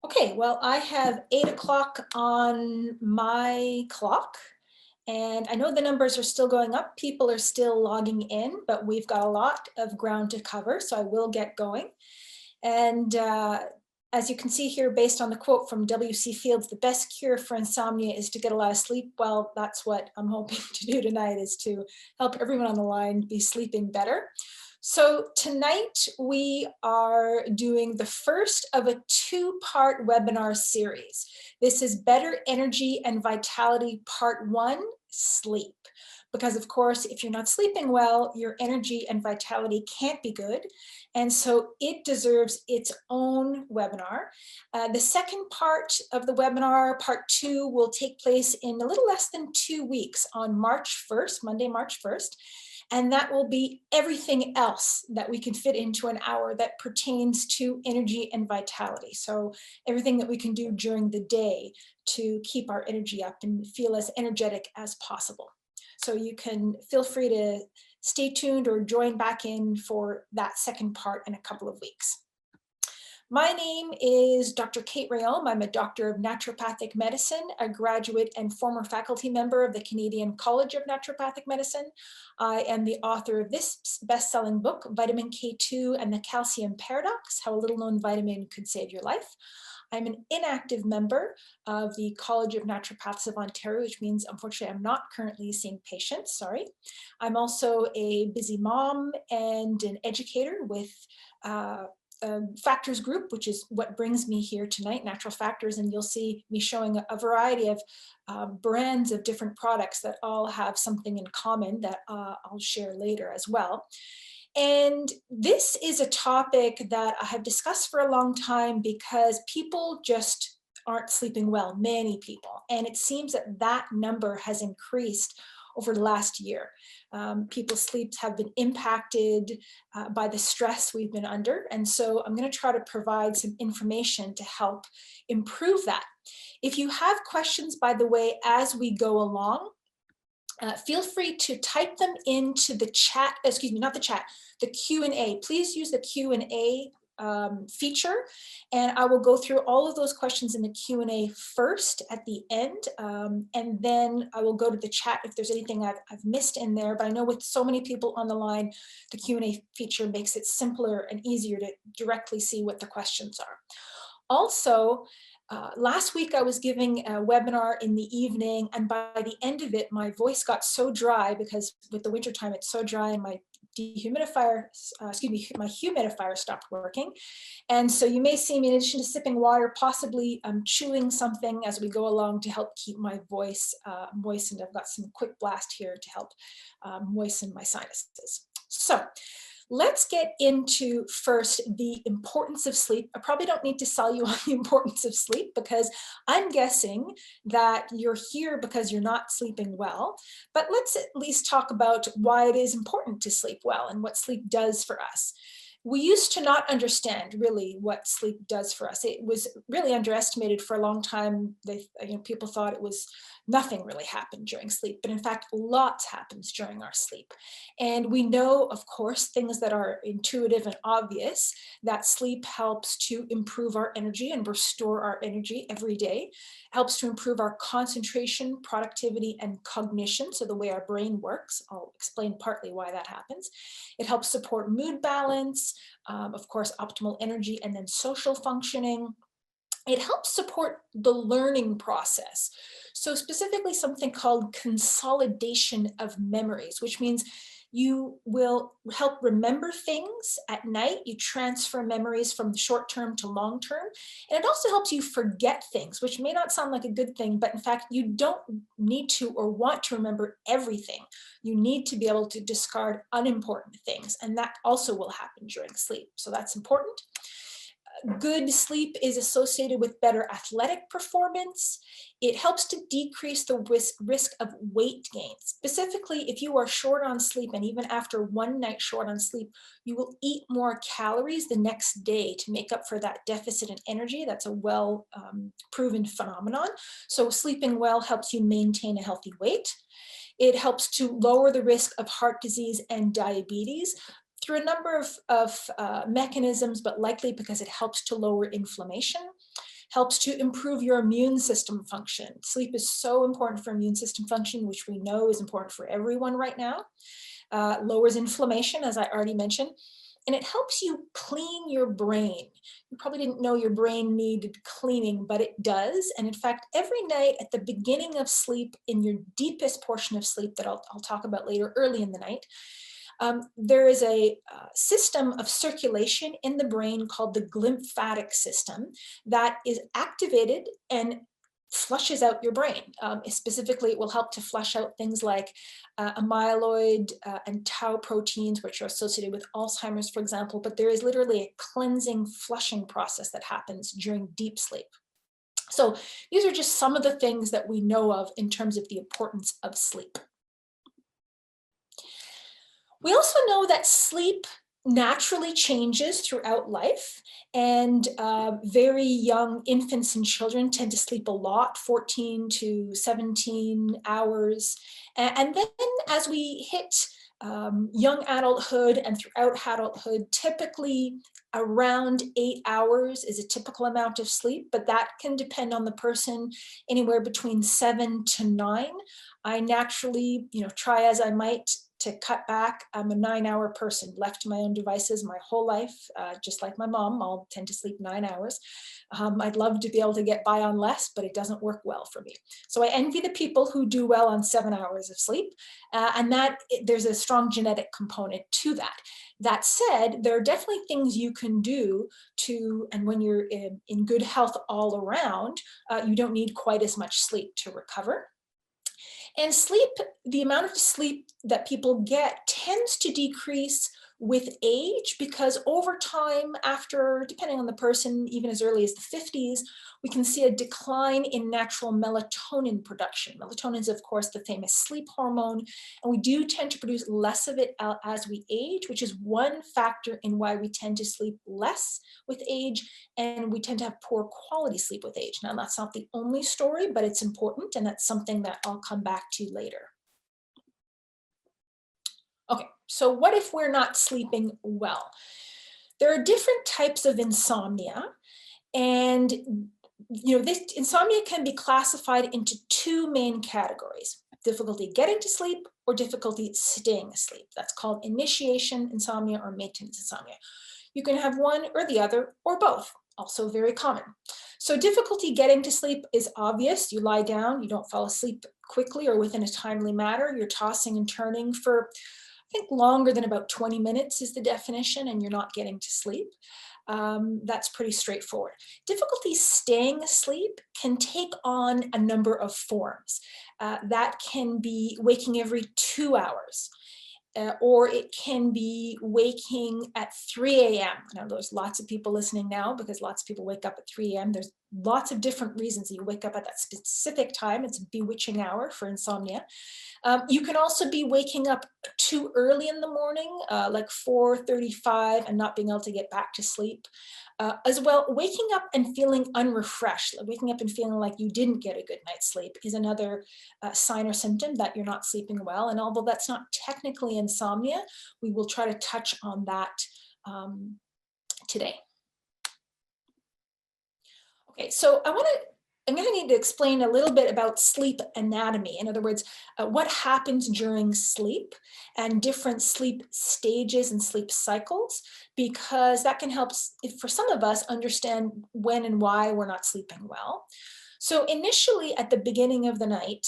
Okay, well, I have 8 o'clock on my clock, and I know the numbers are still going up. People are still logging in, but we've got a lot of ground to cover, so I will get going. And as you can see here, based on the quote from W.C. Fields, the best cure for insomnia is to get a lot of sleep. Well, that's what I'm hoping to do tonight, is to help everyone on the line be sleeping better. So tonight we are doing the first of a two-part webinar series. This is Better Energy and Vitality Part 1, Sleep. Because of course, if you're not sleeping well, your energy and vitality can't be good. And so it deserves its own webinar. The second part of the webinar, part 2, will take place in a little less than 2 weeks on March 1st, Monday, March 1st. And that will be everything else that we can fit into an hour that pertains to energy and vitality. So everything that we can do during the day to keep our energy up and feel as energetic as possible. So you can feel free to stay tuned or join back in for that second part in a couple of weeks. My name is Dr. Kate Rheaume. I'm a doctor of naturopathic medicine, a graduate and former faculty member of the Canadian College of Naturopathic Medicine. I am the author of this best-selling book, Vitamin K2 and the Calcium Paradox, How a Little Known Vitamin Could Save Your Life. I'm an inactive member of the College of Naturopaths of Ontario, which means, unfortunately, I'm not currently seeing patients, sorry. I'm also a busy mom and an educator with Factors Group, which is what brings me here tonight, Natural Factors, and you'll see me showing a variety of brands of different products that all have something in common that I'll share later as well. And this is a topic that I have discussed for a long time because people just aren't sleeping well, many people. And it seems that that number has increased over the last year. People's sleeps have been impacted by the stress we've been under. And so I'm going to try to provide some information to help improve that. If you have questions, by the way, as we go along, feel free to type them into the chat, excuse me, not the chat, the Q&A. Please use the Q&A feature, and I will go through all of those questions in the Q&A first at the end, and then I will go to the chat if there's anything I've missed in there. But I know with so many people on the line, the Q&A feature makes it simpler and easier to directly see what the questions are. Also, last week I was giving a webinar in the evening, and by the end of it, my voice got so dry because with the wintertime it's so dry, and my dehumidifier, my humidifier stopped working. And so you may see me, in addition to sipping water, possibly chewing something as we go along to help keep my voice moistened. I've got some quick blast here to help moisten my sinuses. So let's get into first the importance of sleep. I probably don't need to sell you on the importance of sleep because I'm guessing that you're here because you're not sleeping well. But let's at least talk about why it is important to sleep well and what sleep does for us. We used to not understand really what sleep does for us. It was really underestimated for a long time. People thought it was nothing really happened during sleep, but in fact, lots happens during our sleep. And we know, of course, things that are intuitive and obvious, that sleep helps to improve our energy and restore our energy every day, helps to improve our concentration, productivity, and cognition, so the way our brain works. I'll explain partly why that happens. It helps support mood balance, of course, optimal energy, and then social functioning. It helps support the learning process. So specifically something called consolidation of memories, which means you will help remember things at night. You transfer memories from short term to long term. And it also helps you forget things, which may not sound like a good thing, but in fact, you don't need to or want to remember everything. You need to be able to discard unimportant things. And that also will happen during sleep. So that's important. Good sleep is associated with better athletic performance. It helps to decrease the risk of weight gain. Specifically, if you are short on sleep, and even after one night short on sleep, you will eat more calories the next day to make up for that deficit in energy. That's a well proven phenomenon. So sleeping well helps you maintain a healthy weight. It helps to lower the risk of heart disease and diabetes through a number of mechanisms, but likely because it helps to lower inflammation, helps to improve your immune system function. Sleep is so important for immune system function, which we know is important for everyone right now. Lowers inflammation, as I already mentioned, and it helps you clean your brain. You probably didn't know your brain needed cleaning, but it does. And in fact, every night at the beginning of sleep, in your deepest portion of sleep that I'll talk about later, early in the night, there is a system of circulation in the brain called the glymphatic system that is activated and flushes out your brain. Specifically, it will help to flush out things like amyloid and tau proteins, which are associated with Alzheimer's, for example, but there is literally a cleansing, flushing process that happens during deep sleep. So these are just some of the things that we know of in terms of the importance of sleep. We also know that sleep naturally changes throughout life, and very young infants and children tend to sleep a lot, 14 to 17 hours. And then as we hit young adulthood and throughout adulthood, typically around 8 hours is a typical amount of sleep, but that can depend on the person, anywhere between 7 to 9. I naturally, try as I might to cut back. I'm a 9-hour person, left to my own devices my whole life, just like my mom. I'll tend to sleep 9 hours. I'd love to be able to get by on less, but it doesn't work well for me. So I envy the people who do well on 7 hours of sleep, and that there's a strong genetic component to that. That said, there are definitely things you can do to, and when you're in good health all around, you don't need quite as much sleep to recover. And sleep, the amount of sleep that people get tends to decrease with age, because over time, after, depending on the person, even as early as the 50s, we can see a decline in natural melatonin production. Melatonin is, of course, the famous sleep hormone, and we do tend to produce less of it as we age, which is one factor in why we tend to sleep less with age, and we tend to have poor quality sleep with age. Now, that's not the only story, but it's important, and that's something that I'll come back to later. Okay, so what if we're not sleeping well? There are different types of insomnia, and this insomnia can be classified into two main categories: difficulty getting to sleep or difficulty staying asleep. That's called initiation insomnia or maintenance insomnia. You can have one or the other or both, also very common. So difficulty getting to sleep is obvious. You lie down, you don't fall asleep quickly or within a timely manner. You're tossing and turning for, I think, longer than about 20 minutes is the definition, and you're not getting to sleep. That's pretty straightforward. Difficulty staying asleep can take on a number of forms. That can be waking every 2 hours. Or it can be waking at 3 a.m. Now, there's lots of people listening now because lots of people wake up at 3 a.m. There's lots of different reasons that you wake up at that specific time. It's a bewitching hour for insomnia. You can also be waking up too early in the morning, like 4:35, and not being able to get back to sleep. As well, waking up and feeling unrefreshed, like waking up and feeling like you didn't get a good night's sleep, is another sign or symptom that you're not sleeping well. And although that's not technically insomnia, we will try to touch on that today. Okay, so I'm going to need to explain a little bit about sleep anatomy. In other words, what happens during sleep and different sleep stages and sleep cycles, because that can help, for some of us, understand when and why we're not sleeping well. So initially, at the beginning of the night,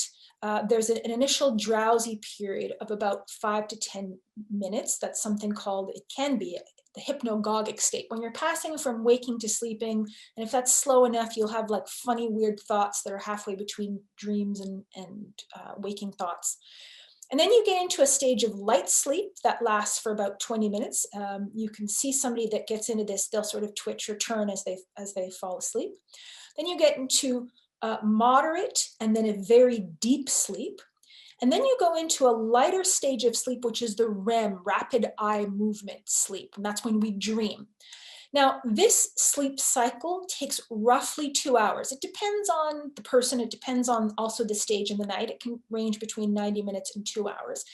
there's an initial drowsy period of about 5 to 10 minutes. That's something called, it can be the hypnagogic state, when you're passing from waking to sleeping. And if that's slow enough, you'll have like funny, weird thoughts that are halfway between dreams and waking thoughts. And then you get into a stage of light sleep that lasts for about 20 minutes. You can see somebody that gets into this, they'll sort of twitch or turn as they fall asleep. Then you get into moderate and then a very deep sleep. And then you go into a lighter stage of sleep, which is the REM, rapid eye movement sleep. And that's when we dream. Now, this sleep cycle takes roughly 2 hours. It depends on the person. It depends on also the stage in the night. It can range between 90 minutes and 2 hours.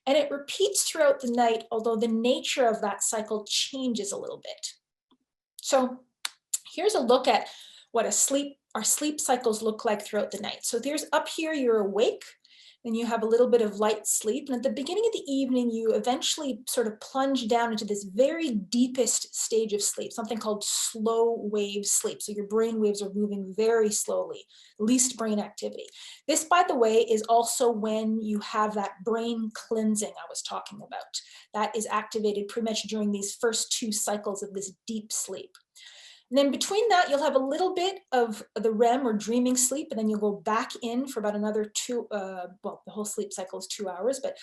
And it repeats throughout the night, although the nature of that cycle changes a little bit. So here's a look at what our sleep cycles look like throughout the night. So there's up here, you're awake, then you have a little bit of light sleep. And at the beginning of the evening, you eventually sort of plunge down into this very deepest stage of sleep, something called slow wave sleep. So your brain waves are moving very slowly, least brain activity. This, by the way, is also when you have that brain cleansing I was talking about. That is activated pretty much during these first 2 cycles of this deep sleep. And then between that, you'll have a little bit of the REM or dreaming sleep, and then you'll go back in for about another 2, well, the whole sleep cycle is 2 hours, but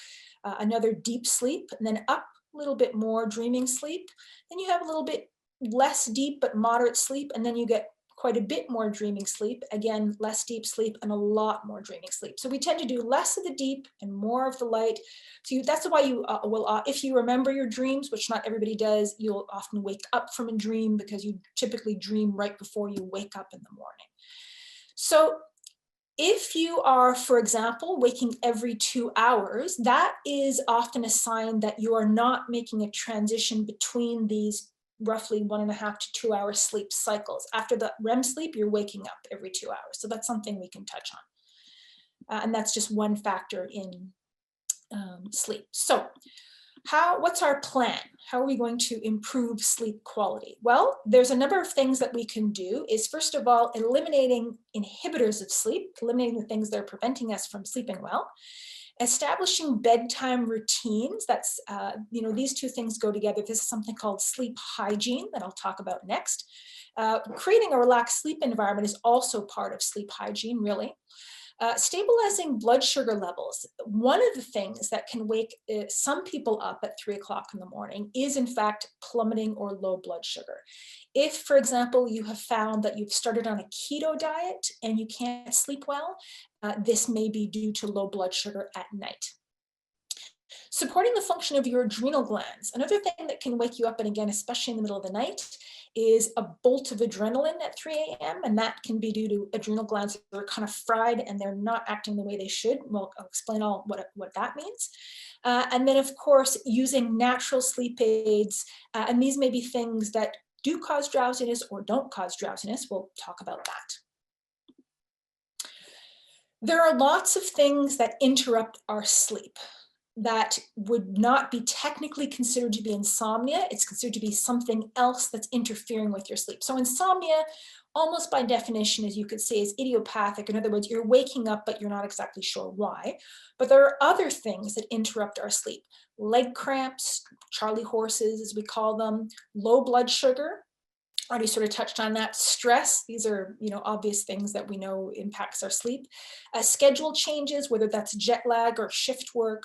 another deep sleep, and then up a little bit more dreaming sleep. Then you have a little bit less deep but moderate sleep, and then you get quite a bit more dreaming sleep, again, less deep sleep and a lot more dreaming sleep. So we tend to do less of the deep and more of the light. So that's why you will, if you remember your dreams, which not everybody does, you'll often wake up from a dream because you typically dream right before you wake up in the morning. So if you are, for example, waking every 2 hours, that is often a sign that you are not making a transition between these roughly 1.5 to 2 hour sleep cycles. After the REM sleep, you're waking up every 2 hours. So that's something we can touch on. And that's just one factor in sleep. So what's our plan? How are we going to improve sleep quality? Well, there's a number of things that we can do. Is first of all, eliminating inhibitors of sleep, eliminating the things that are preventing us from sleeping well. Establishing bedtime routines, that's, these 2 things go together. This is something called sleep hygiene that I'll talk about next. Creating a relaxed sleep environment is also part of sleep hygiene, really. Stabilizing blood sugar levels. One of the things that can wake some people up at 3 o'clock in the morning is in fact plummeting or low blood sugar. If, for example, you have found that you've started on a keto diet and you can't sleep well, this may be due to low blood sugar at night. Supporting the function of your adrenal glands. Another thing that can wake you up, and again, especially in the middle of the night, is a bolt of adrenaline at 3 a.m. And that can be due to adrenal glands that are kind of fried and they're not acting the way they should. Well, I'll explain all what that means. And then, of course, using natural sleep aids. And these may be things that do cause drowsiness or don't cause drowsiness. We'll talk about that. There are lots of things that interrupt our sleep that would not be technically considered to be insomnia. It's considered to be something else that's interfering with your sleep. So insomnia, almost by definition, as you could say, is idiopathic. In other words, you're waking up, but you're not exactly sure why. But there are other things that interrupt our sleep. Leg cramps, Charlie horses, as we call them, low blood sugar. Already sort of touched on that. Stress, these are obvious things that we know impacts our sleep. Schedule changes, whether that's jet lag or shift work.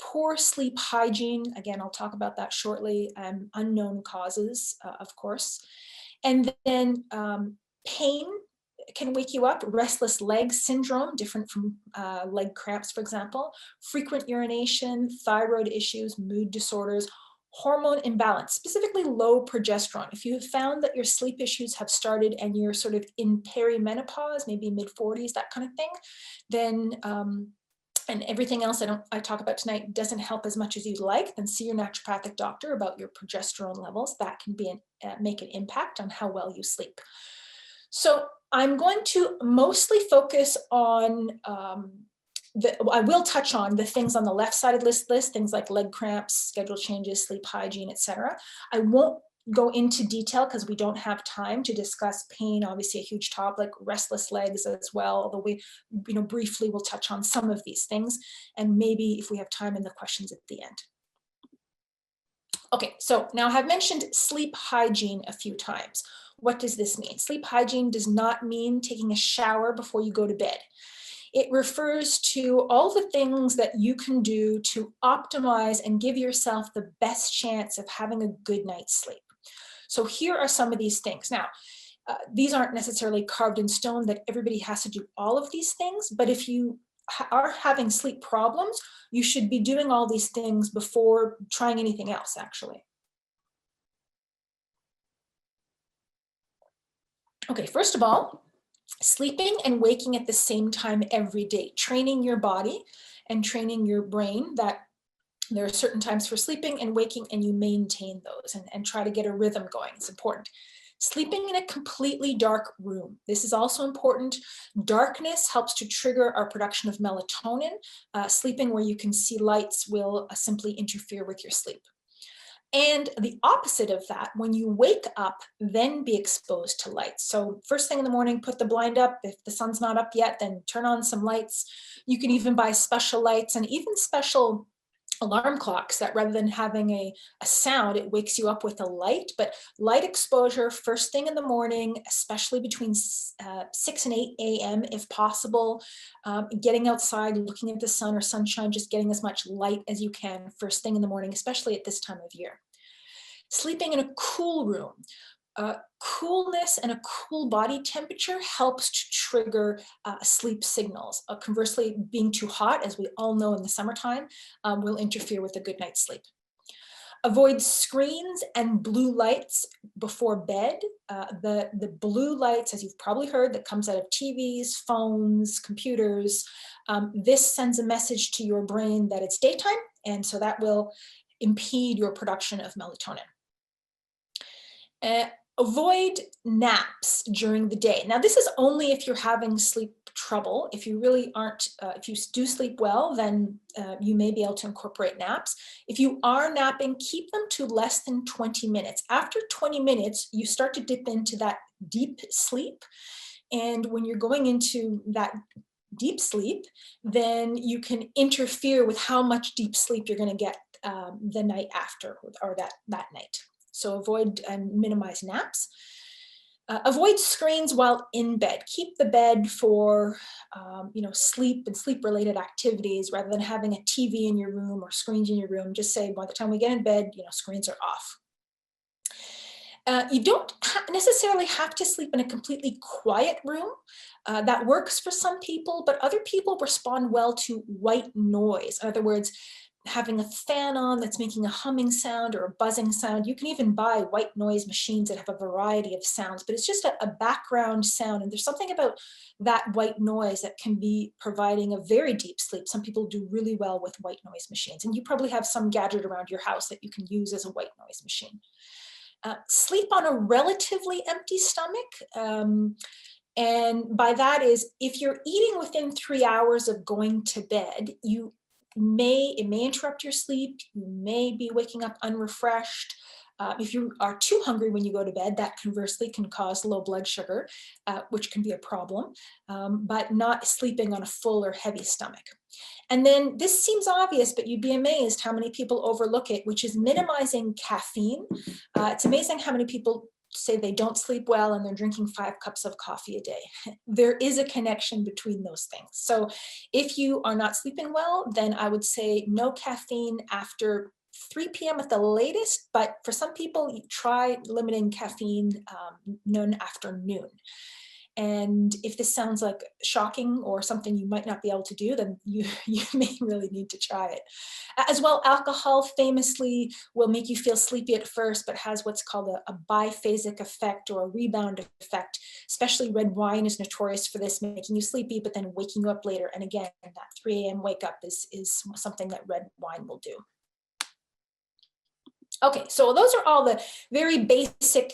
Poor sleep hygiene, again, I'll talk about that shortly, unknown causes, of course. And then pain can wake you up, restless leg syndrome, different from leg cramps, for example, frequent urination, thyroid issues, mood disorders, hormone imbalance, specifically low progesterone. If you have found that your sleep issues have started and you're sort of in perimenopause, maybe mid-40s, that kind of thing, then and everything else I talk about tonight doesn't help as much as you'd like, then see your naturopathic doctor about your progesterone levels. That can be make an impact on how well you sleep. So I'm going to mostly focus on, I will touch on the things on the left side of this list, things like leg cramps, schedule changes, sleep hygiene, etc. I won't go into detail because we don't have time to discuss pain, obviously a huge topic, restless legs as well, although we briefly will touch on some of these things, and maybe if we have time in the questions at the end. Okay, so now I've mentioned sleep hygiene a few times. What does this mean? Sleep hygiene does not mean taking a shower before you go to bed. It refers to all the things that you can do to optimize and give yourself the best chance of having a good night's sleep. So here are some of these things. Now, these aren't necessarily carved in stone that everybody has to do all of these things, but if you are having sleep problems, you should be doing all these things before trying anything else, actually. Okay, first of all, sleeping and waking at the same time every day, training your body and training your brain that there are certain times for sleeping and waking, and you maintain those and try to get a rhythm going. It's important. Sleeping in a completely dark room. This is also important. Darkness helps to trigger our production of melatonin. Sleeping where you can see lights will simply interfere with your sleep. And the opposite of that, when you wake up, then be exposed to lights. So first thing in the morning, put the blind up. If the sun's not up yet, then turn on some lights. You can even buy special lights and even special alarm clocks that rather than having a sound, it wakes you up with a light. But light exposure first thing in the morning, especially between 6 and 8 a.m. if possible, getting outside, looking at the sun or sunshine, just getting as much light as you can first thing in the morning, especially at this time of year. Sleeping in a cool room. Coolness and a cool body temperature helps to trigger sleep signals. Conversely, being too hot, as we all know in the summertime, will interfere with a good night's sleep. Avoid screens and blue lights before bed. The blue lights, as you've probably heard, that comes out of TVs, phones, computers, this sends a message to your brain that it's daytime, and so that will impede your production of melatonin. Avoid naps during the day. Now, this is only if you're having sleep trouble. If you really aren't, if you do sleep well, then you may be able to incorporate naps. If you are napping, keep them to less than 20 minutes. After 20 minutes, you start to dip into that deep sleep. And when you're going into that deep sleep, then you can interfere with how much deep sleep you're going to get the night after or that night. So avoid and minimize naps. Avoid screens while in bed. Keep the bed for sleep and sleep-related activities rather than having a TV in your room or screens in your room. Just say by the time we get in bed, screens are off. You don't necessarily have to sleep in a completely quiet room. That works for some people, but other people respond well to white noise. In other words, having a fan on that's making a humming sound or a buzzing sound. You can even buy white noise machines that have a variety of sounds, but it's just a background sound. And there's something about that white noise that can be providing a very deep sleep. Some people do really well with white noise machines. And you probably have some gadget around your house that you can use as a white noise machine. Sleep on a relatively empty stomach. And by that is, if you're eating within 3 hours of going to bed, it may interrupt your sleep. You may be waking up unrefreshed. If you are too hungry when you go to bed, that conversely can cause low blood sugar, which can be a problem, but not sleeping on a full or heavy stomach. And then this seems obvious, but you'd be amazed how many people overlook it, which is minimizing caffeine. It's amazing how many people say they don't sleep well and they're drinking 5 cups of coffee a day. There is a connection between those things. So if you are not sleeping well, then I would say no caffeine after 3 p.m. at the latest, but for some people, you try limiting caffeine none after noon. And if this sounds like shocking or something you might not be able to do, then you may really need to try it. As well, alcohol famously will make you feel sleepy at first, but has what's called a biphasic effect or a rebound effect. Especially red wine is notorious for this, making you sleepy, but then waking you up later. And again, that 3 a.m. wake up is something that red wine will do. Okay, so those are all the very basic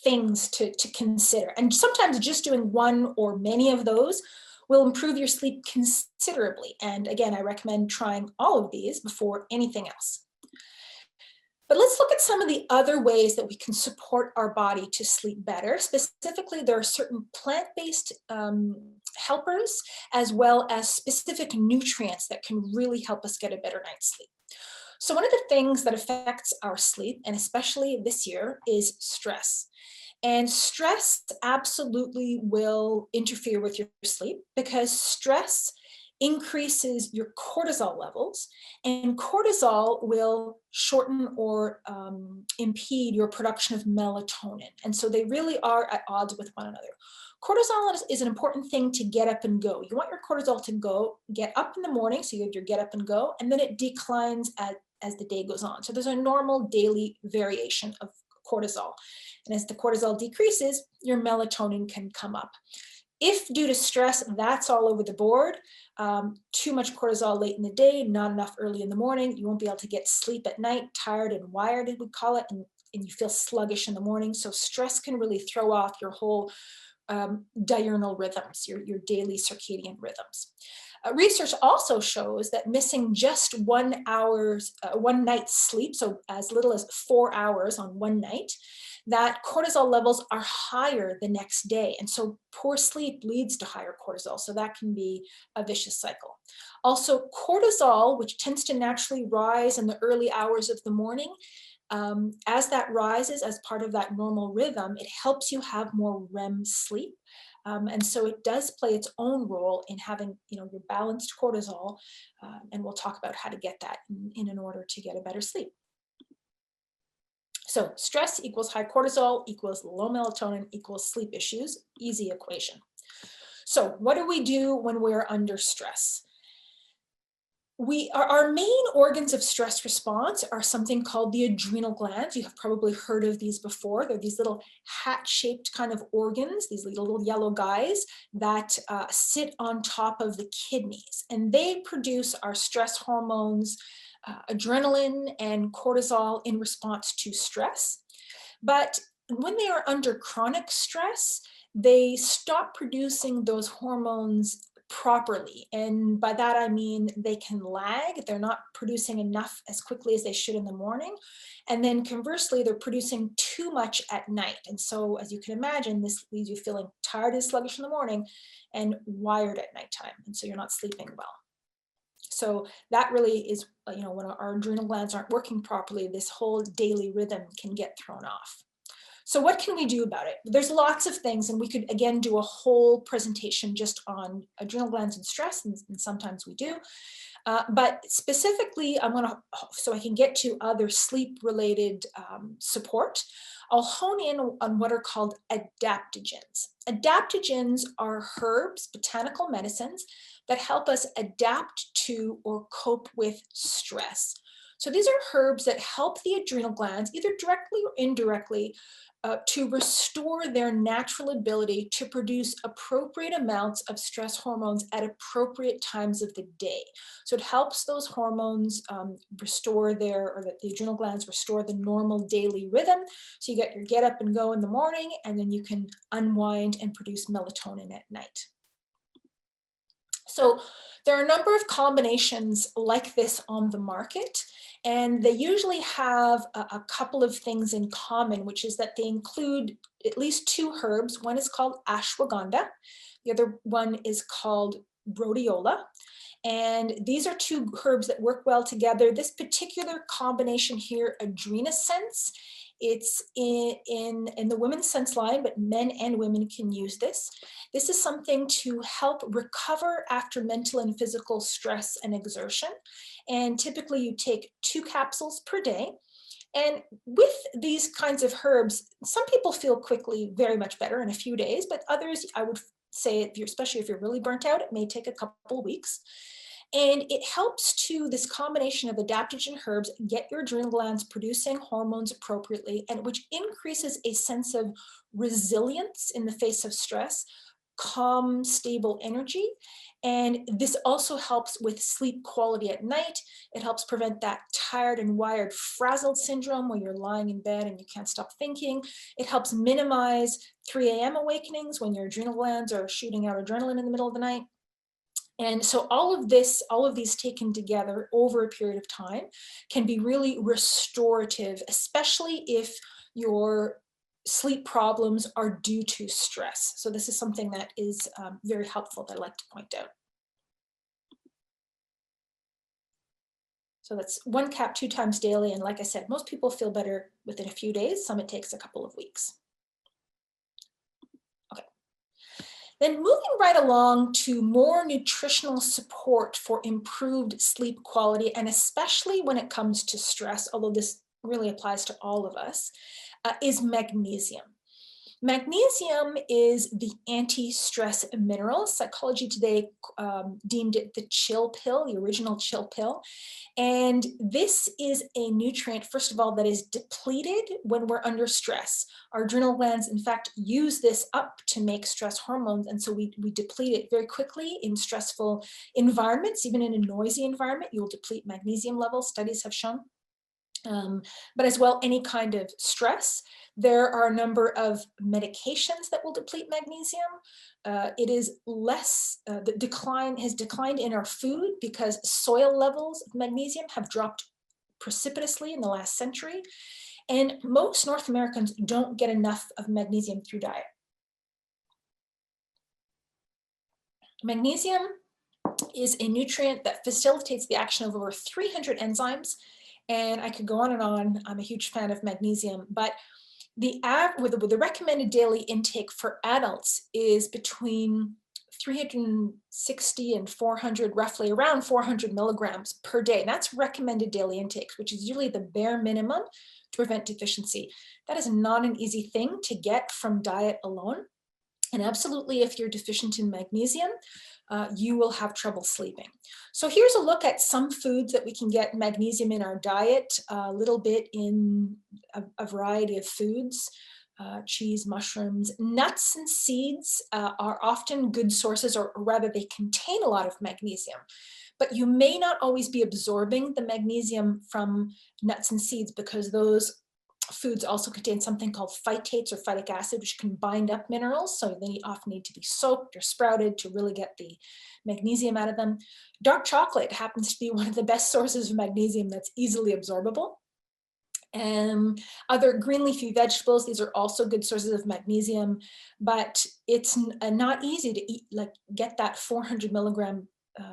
things to consider. And sometimes just doing one or many of those will improve your sleep considerably. And again, I recommend trying all of these before anything else. But let's look at some of the other ways that we can support our body to sleep better. Specifically, there are certain plant-based helpers, as well as specific nutrients that can really help us get a better night's sleep. So one of the things that affects our sleep, and especially this year, is stress. And stress absolutely will interfere with your sleep because stress increases your cortisol levels, and cortisol will shorten or impede your production of melatonin. And so they really are at odds with one another. Cortisol is an important thing to get up and go. You want your cortisol to get up in the morning, so you have your get up and go, and then it declines as the day goes on. So there's a normal daily variation of cortisol. And as the cortisol decreases, your melatonin can come up. If due to stress, that's all over the board, too much cortisol late in the day, not enough early in the morning, you won't be able to get sleep at night, tired and wired, we call it, and and you feel sluggish in the morning. So stress can really throw off your whole diurnal rhythms, your daily circadian rhythms. Research also shows that missing just 1 night's sleep, so as little as 4 hours on one night, that cortisol levels are higher the next day. And so poor sleep leads to higher cortisol. So that can be a vicious cycle. Also, cortisol, which tends to naturally rise in the early hours of the morning, as that rises as part of that normal rhythm, it helps you have more REM sleep. And so it does play its own role in having, your balanced cortisol. And we'll talk about how to get that in order to get a better sleep. So stress equals high cortisol equals low melatonin equals sleep issues, easy equation. So what do we do when we're under stress? Our main organs of stress response are something called the adrenal glands. You have probably heard of these before. They're these little hat-shaped kind of organs, these little yellow guys that sit on top of the kidneys. And they produce our stress hormones, adrenaline and cortisol in response to stress. But when they are under chronic stress, they stop producing those hormones properly. And by that, I mean they can lag. They're not producing enough as quickly as they should in the morning. And then conversely, they're producing too much at night. And so as you can imagine, this leaves you feeling tired and sluggish in the morning and wired at nighttime. And so you're not sleeping well. So that really is, when our adrenal glands aren't working properly, this whole daily rhythm can get thrown off. So what can we do about it? There's lots of things, and we could, again, do a whole presentation just on adrenal glands and stress, and sometimes we do. But specifically, so I can get to other sleep-related support, I'll hone in on what are called adaptogens. Adaptogens are herbs, botanical medicines, that help us adapt to or cope with stress. So these are herbs that help the adrenal glands, either directly or indirectly, to restore their natural ability to produce appropriate amounts of stress hormones at appropriate times of the day. So it helps those hormones restore the adrenal glands restore the normal daily rhythm. So you get your get up and go in the morning, and then you can unwind and produce melatonin at night. So there are a number of combinations like this on the market, and they usually have a couple of things in common, which is that they include at least 2 herbs. One is called ashwagandha. The other one is called rhodiola. And these are 2 herbs that work well together. This particular combination here, adrenasense, it's in the women's sense line, but men and women can use this. This is something to help recover after mental and physical stress and exertion. And typically you take 2 capsules per day. And with these kinds of herbs, some people feel quickly very much better in a few days, but others, I would say, especially if you're really burnt out, it may take a couple of weeks. And it helps this combination of adaptogen herbs get your adrenal glands producing hormones appropriately, and which increases a sense of resilience in the face of stress, calm, stable energy. And this also helps with sleep quality at night. It helps prevent that tired and wired frazzled syndrome where you're lying in bed and you can't stop thinking. It helps minimize 3 a.m. awakenings when your adrenal glands are shooting out adrenaline in the middle of the night. And so all of these taken together over a period of time can be really restorative, especially if your sleep problems are due to stress. So this is something that is very helpful that I like to point out. So that's 1 cap 2 times daily. And like I said, most people feel better within a few days. Some it takes a couple of weeks. Then moving right along to more nutritional support for improved sleep quality, and especially when it comes to stress, although this really applies to all of us, is magnesium. Magnesium is the anti-stress mineral. Psychology today deemed it the chill pill, the original chill pill. And this is a nutrient, first of all, that is depleted when we're under stress. Our adrenal glands, in fact, use this up to make stress hormones. And so we deplete it very quickly in stressful environments. Even in a noisy environment, you'll deplete magnesium levels, studies have shown. but as well any kind of stress. There are a number of medications that will deplete magnesium. It is less, the decline has declined in our food because soil levels of magnesium have dropped precipitously in the last century. And most North Americans don't get enough of magnesium through diet. Magnesium is a nutrient that facilitates the action of over 300 enzymes. And I could go on and on. I'm a huge fan of magnesium, but the recommended daily intake for adults is between 360 and 400, roughly around 400 milligrams per day. And that's recommended daily intakes, which is usually the bare minimum to prevent deficiency. That is not an easy thing to get from diet alone. And absolutely, if you're deficient in magnesium, you will have trouble sleeping. So here's a look at some foods that we can get magnesium in our diet, a little bit in a variety of foods. Cheese, mushrooms, nuts and seeds are often good sources, or rather they contain a lot of magnesium. But you may not always be absorbing the magnesium from nuts and seeds because those foods also contain something called phytates or phytic acid, which can bind up minerals. So they often need to be soaked or sprouted to really get the magnesium out of them. Dark chocolate happens to be one of the best sources of magnesium that's easily absorbable. And other green leafy vegetables, these are also good sources of magnesium, but it's not easy to eat, get that 400 milligram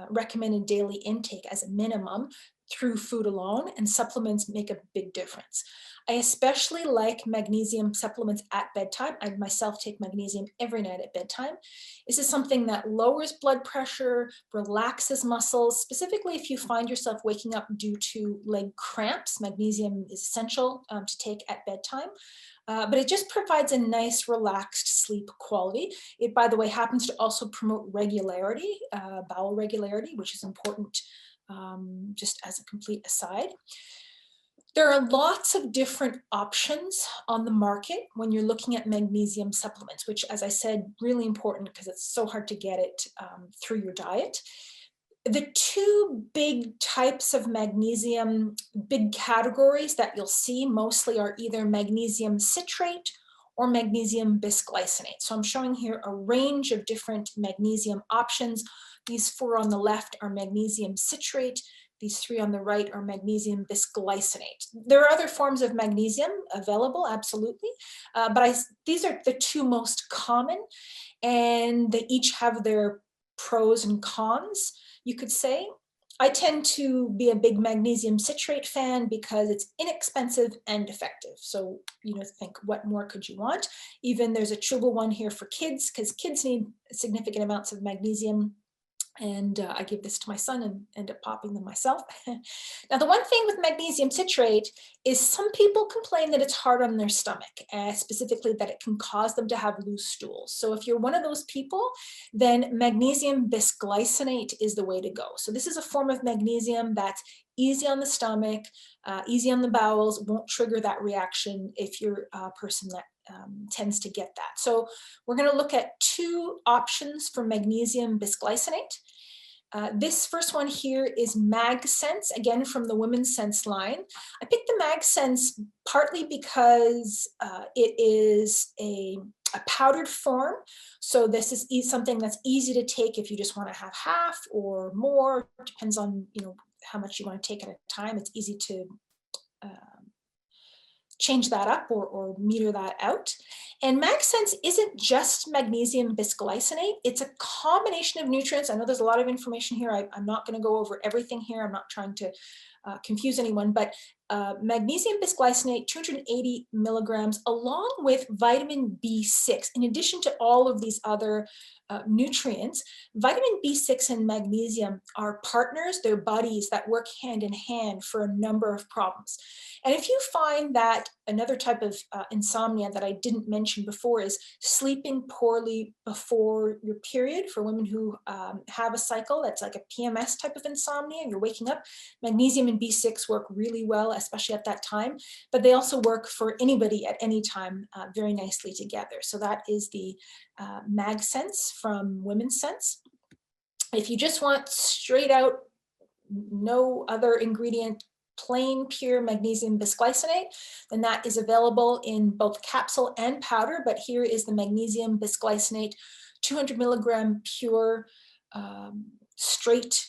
recommended daily intake as a minimum through food alone, and supplements make a big difference. I especially like magnesium supplements at bedtime. I myself take magnesium every night at bedtime. This is something that lowers blood pressure, relaxes muscles. Specifically, if you find yourself waking up due to leg cramps, magnesium is essential to take at bedtime. But it just provides a nice relaxed sleep quality. It, by the way, happens to also promote regularity, bowel regularity, which is important just as a complete aside. There are lots of different options on the market when you're looking at magnesium supplements, which, as I said, really important because it's so hard to get it through your diet. The two big types of magnesium, big categories that you'll see mostly are either magnesium citrate or magnesium bisglycinate. So I'm showing here a range of different magnesium options. These 4 on the left are magnesium citrate. These 3 on the right are magnesium bisglycinate. There are other forms of magnesium available, absolutely, but these are the 2 most common, and they each have their pros and cons, you could say. I tend to be a big magnesium citrate fan because it's inexpensive and effective. So, think, what more could you want? Even there's a chewable one here for kids because kids need significant amounts of magnesium. And I give this to my son and end up popping them myself. Now, the one thing with magnesium citrate is some people complain that it's hard on their stomach, specifically that it can cause them to have loose stools. So if you're one of those people, then magnesium bisglycinate is the way to go. So this is a form of magnesium that's easy on the stomach, easy on the bowels, won't trigger that reaction if you're a person that tends to get that. So we're going to look at 2 options for magnesium bisglycinate. This first one here is MagSense, again from the Women's Sense line. I picked the MagSense partly because it is a powdered form. So this is something that's easy to take if you just want to have half or more. It depends on how much you want to take at a time. It's easy to change that up or meter that out. And MagSense isn't just magnesium bisglycinate. It's a combination of nutrients. I know there's a lot of information here. I'm not going to go over everything here. I'm not trying to confuse anyone, but magnesium bisglycinate, 280 milligrams, along with vitamin B6, in addition to all of these other nutrients. Vitamin B6 and magnesium are partners, they're buddies that work hand in hand for a number of problems. And if you find that another type of insomnia that I didn't mention before is sleeping poorly before your period, for women who have a cycle, that's like a PMS type of insomnia, you're waking up, magnesium and B6 work really well, especially at that time, but they also work for anybody at any time very nicely together. So that is the MagSense from Women's Sense. If you just want straight out, no other ingredient, plain pure magnesium bisglycinate, then that is available in both capsule and powder, but here is the magnesium bisglycinate, 200 milligram pure straight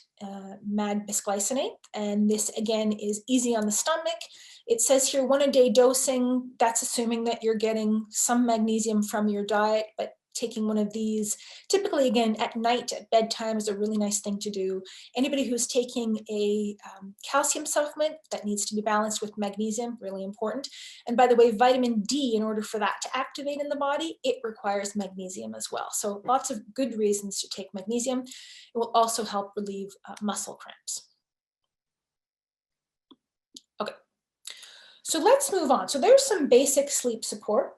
mag bisglycinate. And this again is easy on the stomach. It says here 1 a day dosing. That's assuming that you're getting some magnesium from your diet, but taking one of these, typically again at night at bedtime, is a really nice thing to do. Anybody who's taking a calcium supplement, that needs to be balanced with magnesium, really important. And by the way, vitamin D, in order for that to activate in the body, it requires magnesium as well. So lots of good reasons to take magnesium. It will also help relieve muscle cramps. Okay, so let's move on. So there's some basic sleep support,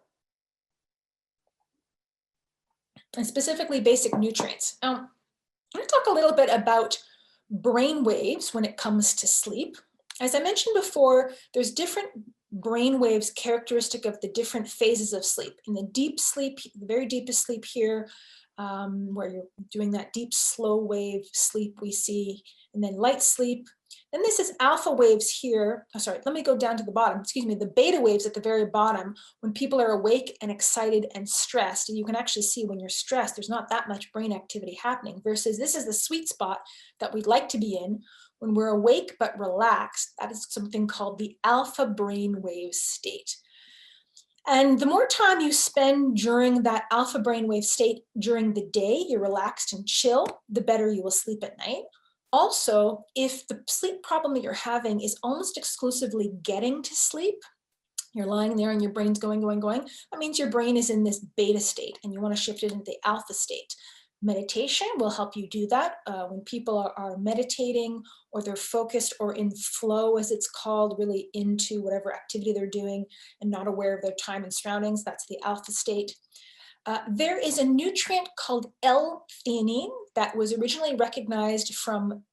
and specifically basic nutrients. I'm going to talk a little bit about brain waves when it comes to sleep. As I mentioned before, there's different brain waves characteristic of the different phases of sleep. In the deep sleep, the very deepest sleep here, where you're doing that deep, slow wave sleep we see, and then light sleep. Then this is alpha waves here. Oh, sorry, let me go down to the bottom. Excuse me, the beta waves at the very bottom, when people are awake and excited and stressed. And you can actually see when you're stressed, there's not that much brain activity happening, versus this is the sweet spot that we'd like to be in when we're awake but relaxed. That is something called the alpha brain wave state. And the more time you spend during that alpha brainwave state during the day, you're relaxed and chill, the better you will sleep at night. Also, if the sleep problem that you're having is almost exclusively getting to sleep, you're lying there and your brain's going, that means your brain is in this beta state and you want to shift it into the alpha state. Meditation will help you do that. When people are meditating, or they're focused or in flow, as it's called, really into whatever activity they're doing and not aware of their time and surroundings, that's the alpha state. There is a nutrient called L-theanine that was originally recognized from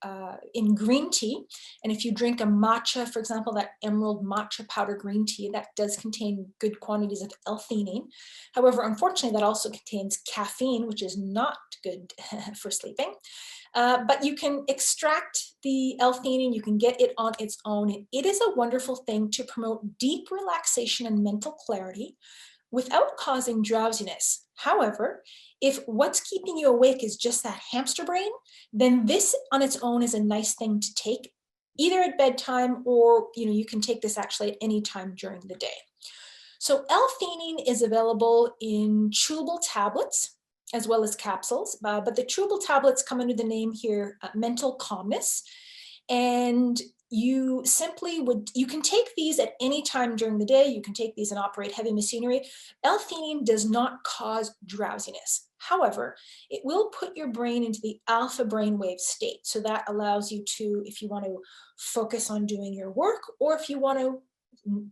in green tea. And if you drink a matcha, for example, that emerald matcha powder green tea, that does contain good quantities of L-theanine. However, unfortunately, that also contains caffeine, which is not good for sleeping. But you can extract the L-theanine, you can get it on its own. It is a wonderful thing to promote deep relaxation and mental clarity without causing drowsiness. However, if what's keeping you awake is just that hamster brain, then this on its own is a nice thing to take, either at bedtime, or you can take this actually at any time during the day. So L-theanine is available in chewable tablets as well as capsules, but the chewable tablets come under the name here, mental calmness. And you can take these at any time during the day. You can take these and operate heavy machinery. L-theanine does not cause drowsiness. However, it will put your brain into the alpha brainwave state. So that allows you to, if you want to focus on doing your work, or if you want to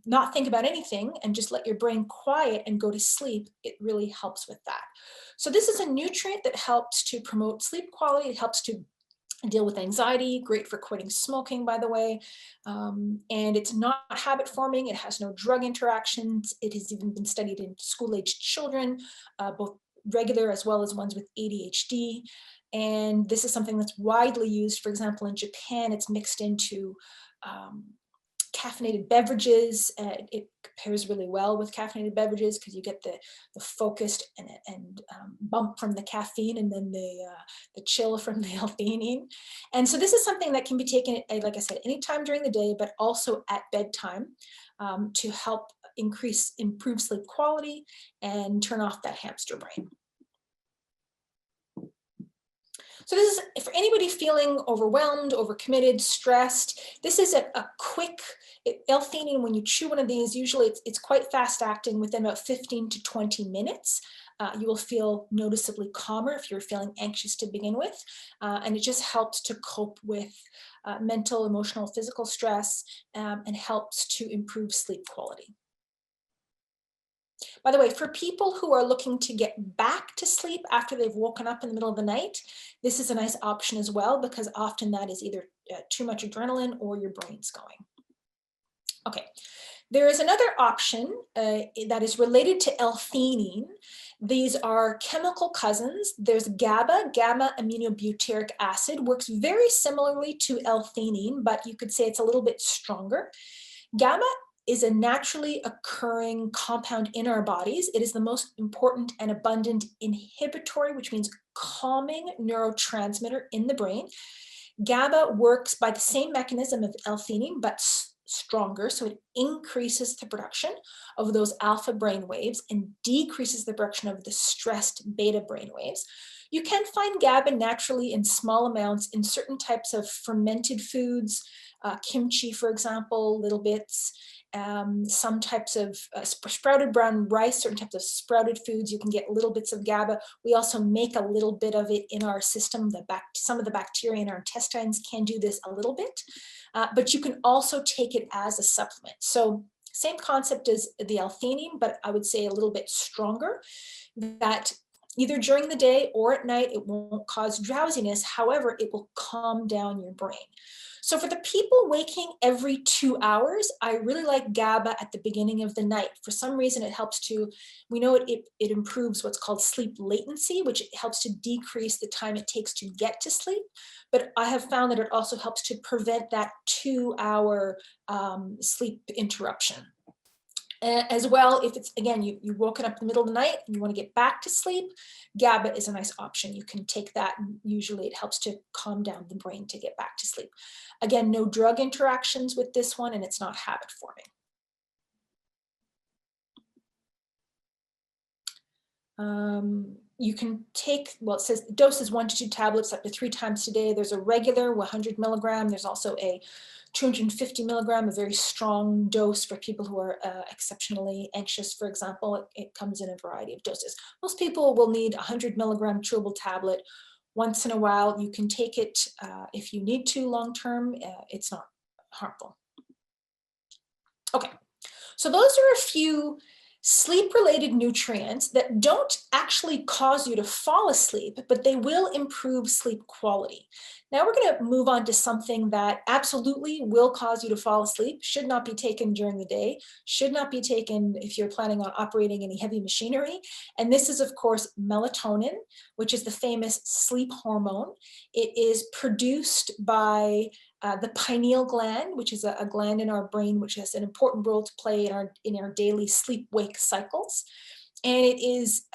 not think about anything and just let your brain quiet and go to sleep, it really helps with that. So this is a nutrient that helps to promote sleep quality. It helps to deal with anxiety, great for quitting smoking, by the way. And it's not habit forming. It has no drug interactions. It has even been studied in school-aged children, both regular as well as ones with ADHD. And this is something that's widely used. For example, in Japan, it's mixed into caffeinated beverages. It pairs really well with caffeinated beverages because you get the focused and bump from the caffeine, and then the chill from the L-theanine. And so this is something that can be taken, like I said, anytime during the day, but also at bedtime to help improve sleep quality and turn off that hamster brain. So this is for anybody feeling overwhelmed, overcommitted, stressed. This is a quick L-theanine. When you chew one of these, usually it's quite fast acting. Within about 15 to 20 minutes, you will feel noticeably calmer if you're feeling anxious to begin with. And it just helps to cope with mental, emotional, physical stress, and helps to improve sleep quality. By the way, for people who are looking to get back to sleep after they've woken up in the middle of the night, this is a nice option as well, because often that is either too much adrenaline or your brain's going. Okay, there is another option that is related to L-theanine, These are chemical cousins. There's GABA, gamma-aminobutyric acid, works very similarly to L-theanine, but you could say it's a little bit stronger. GABA is a naturally occurring compound in our bodies. It is the most important and abundant inhibitory, which means calming neurotransmitter in the brain. GABA works by the same mechanism of L-theanine, but stronger, so it increases the production of those alpha brain waves and decreases the production of the stressed beta brain waves. You can find GABA naturally in small amounts in certain types of fermented foods, kimchi, for example, little bits. Some types of sprouted brown rice, certain types of sprouted foods, you can get little bits of GABA. We also make a little bit of it in our system. Some of the bacteria in our intestines can do this a little bit, but you can also take it as a supplement. So same concept as the L-theanine, but I would say a little bit stronger, that either during the day or at night, it won't cause drowsiness. However, it will calm down your brain. So for the people waking every 2 hours, I really like GABA at the beginning of the night. For some reason, it helps to, we know it improves what's called sleep latency, which helps to decrease the time it takes to get to sleep. But I have found that it also helps to prevent that 2-hour sleep interruption. As well, if it's, again, you've woken up in the middle of the night and you want to get back to sleep, GABA is a nice option. You can take that, and usually it helps to calm down the brain to get back to sleep. Again, no drug interactions with this one, and it's not habit forming. You can take, well, it says dose is 1 to 2 tablets up to 3 times a day. There's a regular 100 milligram. There's also a 250 milligram, a very strong dose for people who are exceptionally anxious, for example. It comes in a variety of doses. Most people will need a 100 milligram chewable tablet. Once in a while, you can take it if you need to long-term. It's not harmful. Okay, so those are a few sleep-related nutrients that don't actually cause you to fall asleep, but they will improve sleep quality. Now we're going to move on to something that absolutely will cause you to fall asleep, should not be taken during the day, should not be taken if you're planning on operating any heavy machinery. And this is, of course, melatonin, which is the famous sleep hormone. It is produced by the pineal gland, which is a gland in our brain, which has an important role to play in our daily sleep-wake cycles. And it is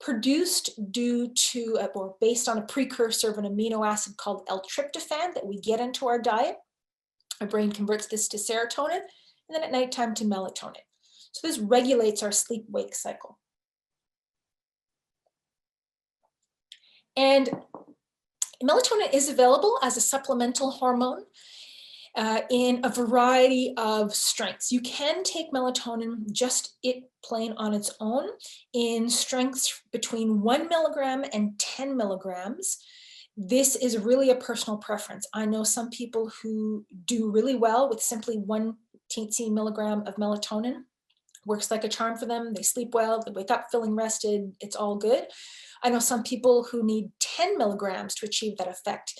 produced due to, or based on a precursor of an amino acid called L-tryptophan that we get into our diet. Our brain converts this to serotonin, and then at nighttime to melatonin. So this regulates our sleep-wake cycle. And melatonin is available as a supplemental hormone in a variety of strengths. You can take melatonin just plain on its own in strengths between 1 milligram and 10 milligrams. This is really a personal preference. I know some people who do really well with simply 1 teensy milligram of melatonin. Works like a charm for them. They sleep well, they wake up feeling rested, it's all good. I know some people who need 10 milligrams to achieve that effect.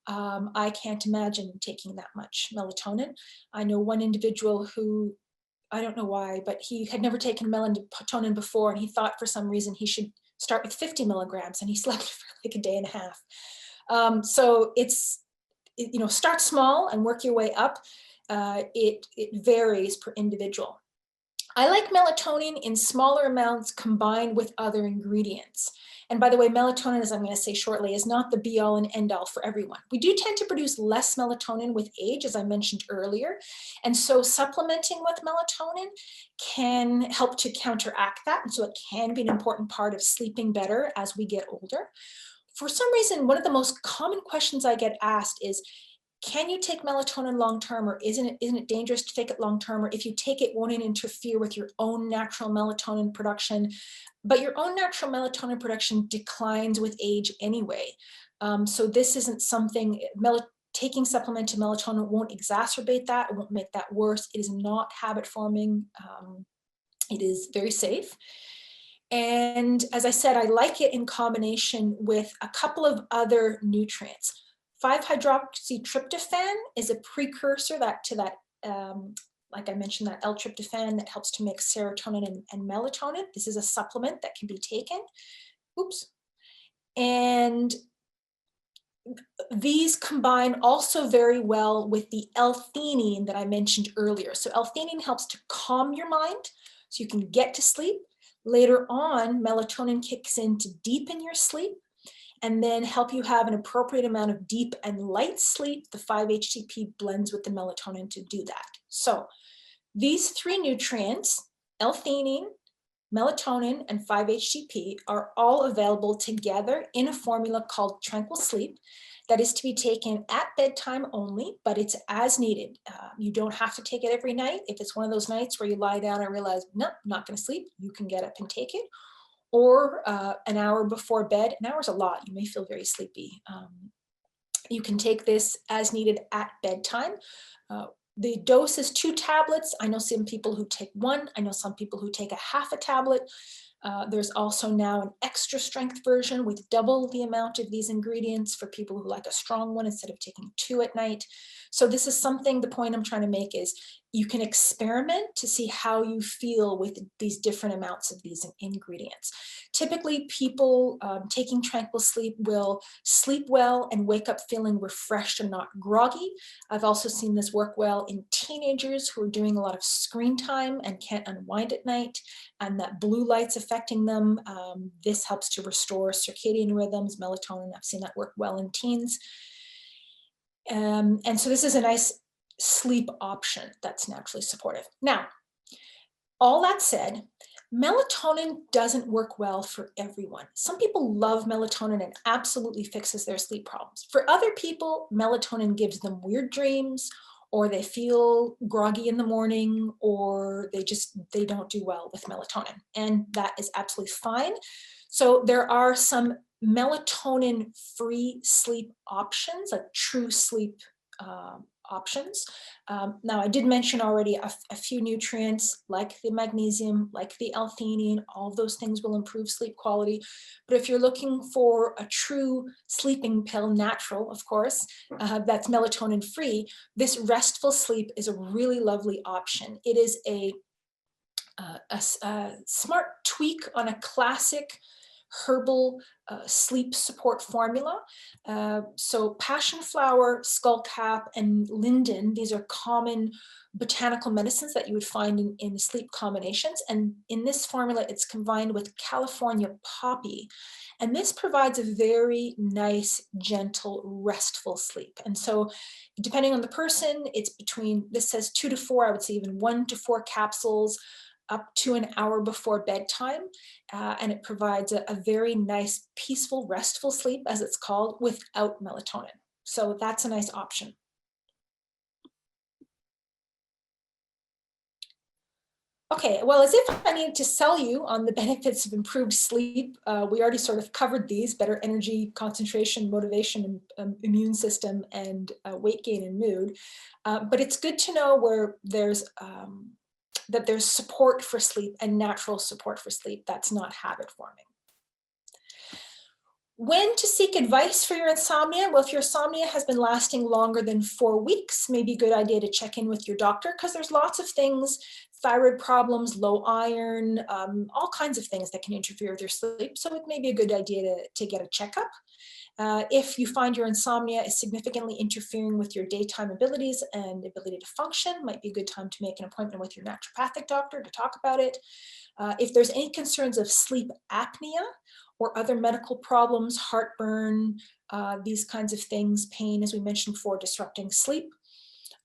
I can't imagine taking that much melatonin. I know one individual who, I don't know why, but he had never taken melatonin before, and he thought for some reason he should start with 50 milligrams, and he slept for like a day and a half. So start small and work your way up. It varies per individual. I like melatonin in smaller amounts combined with other ingredients. And by the way, melatonin, as I'm going to say shortly, is not the be-all and end-all for everyone. We do tend to produce less melatonin with age, as I mentioned earlier. And so supplementing with melatonin can help to counteract that. And so it can be an important part of sleeping better as we get older. For some reason, one of the most common questions I get asked is, can you take melatonin long-term, or isn't it dangerous to take it long-term? Or if you take it, won't it interfere with your own natural melatonin production? But your own natural melatonin production declines with age anyway. So this isn't something, taking supplemental melatonin won't exacerbate that, it won't make that worse. It is not habit forming. It is very safe. And as I said, I like it in combination with a couple of other nutrients. 5-hydroxytryptophan is a precursor to that like I mentioned, that L-tryptophan that helps to make serotonin and melatonin. This is a supplement that can be taken. Oops. And these combine also very well with the L-theanine that I mentioned earlier. So L-theanine helps to calm your mind so you can get to sleep. Later on, melatonin kicks in to deepen your sleep and then help you have an appropriate amount of deep and light sleep. The 5-HTP blends with the melatonin to do that. So these three nutrients, L-theanine, melatonin, and 5-HTP, are all available together in a formula called Tranquil Sleep that is to be taken at bedtime only, but it's as needed. You don't have to take it every night. If it's one of those nights where you lie down and realize, nope, not going to sleep, you can get up and take it. Or an hour before bed. An hour is a lot. You may feel very sleepy. You can take this as needed at bedtime. The dose is 2 tablets. I know some people who take 1. I know some people who take a half a tablet. There's also now an extra strength version with double the amount of these ingredients for people who like a strong one instead of taking 2 at night. So this is something, the point I'm trying to make is you can experiment to see how you feel with these different amounts of these ingredients. Typically, people taking Tranquil Sleep will sleep well and wake up feeling refreshed and not groggy. I've also seen this work well in teenagers who are doing a lot of screen time and can't unwind at night, and that blue light's affecting them. This helps to restore circadian rhythms, melatonin. I've seen that work well in teens. And so this is a nice sleep option that's naturally supportive. Now, all that said, melatonin doesn't work well for everyone. Some people love melatonin and absolutely fixes their sleep problems. For other people, melatonin gives them weird dreams, or they feel groggy in the morning, or they don't do well with melatonin. And that is absolutely fine. So there are some melatonin-free sleep options, like true sleep options. Now, I did mention already a few nutrients like the magnesium, like the L-theanine. All of those things will improve sleep quality. But if you're looking for a true sleeping pill, natural, of course, that's melatonin-free, this restful sleep is a really lovely option. It is a smart tweak on a classic herbal sleep support formula. So passion flower, skullcap, and linden, these are common botanical medicines that you would find in sleep combinations. And in this formula, it's combined with California poppy. And this provides a very nice, gentle, restful sleep. And so depending on the person, it's between, this says 2 to 4, I would say even 1 to 4 capsules up to an hour before bedtime, and it provides a very nice, peaceful, restful sleep, as it's called, without melatonin. So that's a nice option. Okay, well, as if I needed to sell you on the benefits of improved sleep, we already sort of covered these: better energy, concentration, motivation, immune system, and weight gain and mood. But it's good to know where there's that there's support for sleep and natural support for sleep that's not habit forming. When to seek advice for your insomnia? Well, if your insomnia has been lasting longer than 4 weeks, maybe a good idea to check in with your doctor, because there's lots of things, thyroid problems, low iron, all kinds of things that can interfere with your sleep. So it may be a good idea to get a checkup. If you find your insomnia is significantly interfering with your daytime abilities and ability to function, might be a good time to make an appointment with your naturopathic doctor to talk about it. If there's any concerns of sleep apnea or other medical problems, heartburn, these kinds of things, pain, as we mentioned before, disrupting sleep,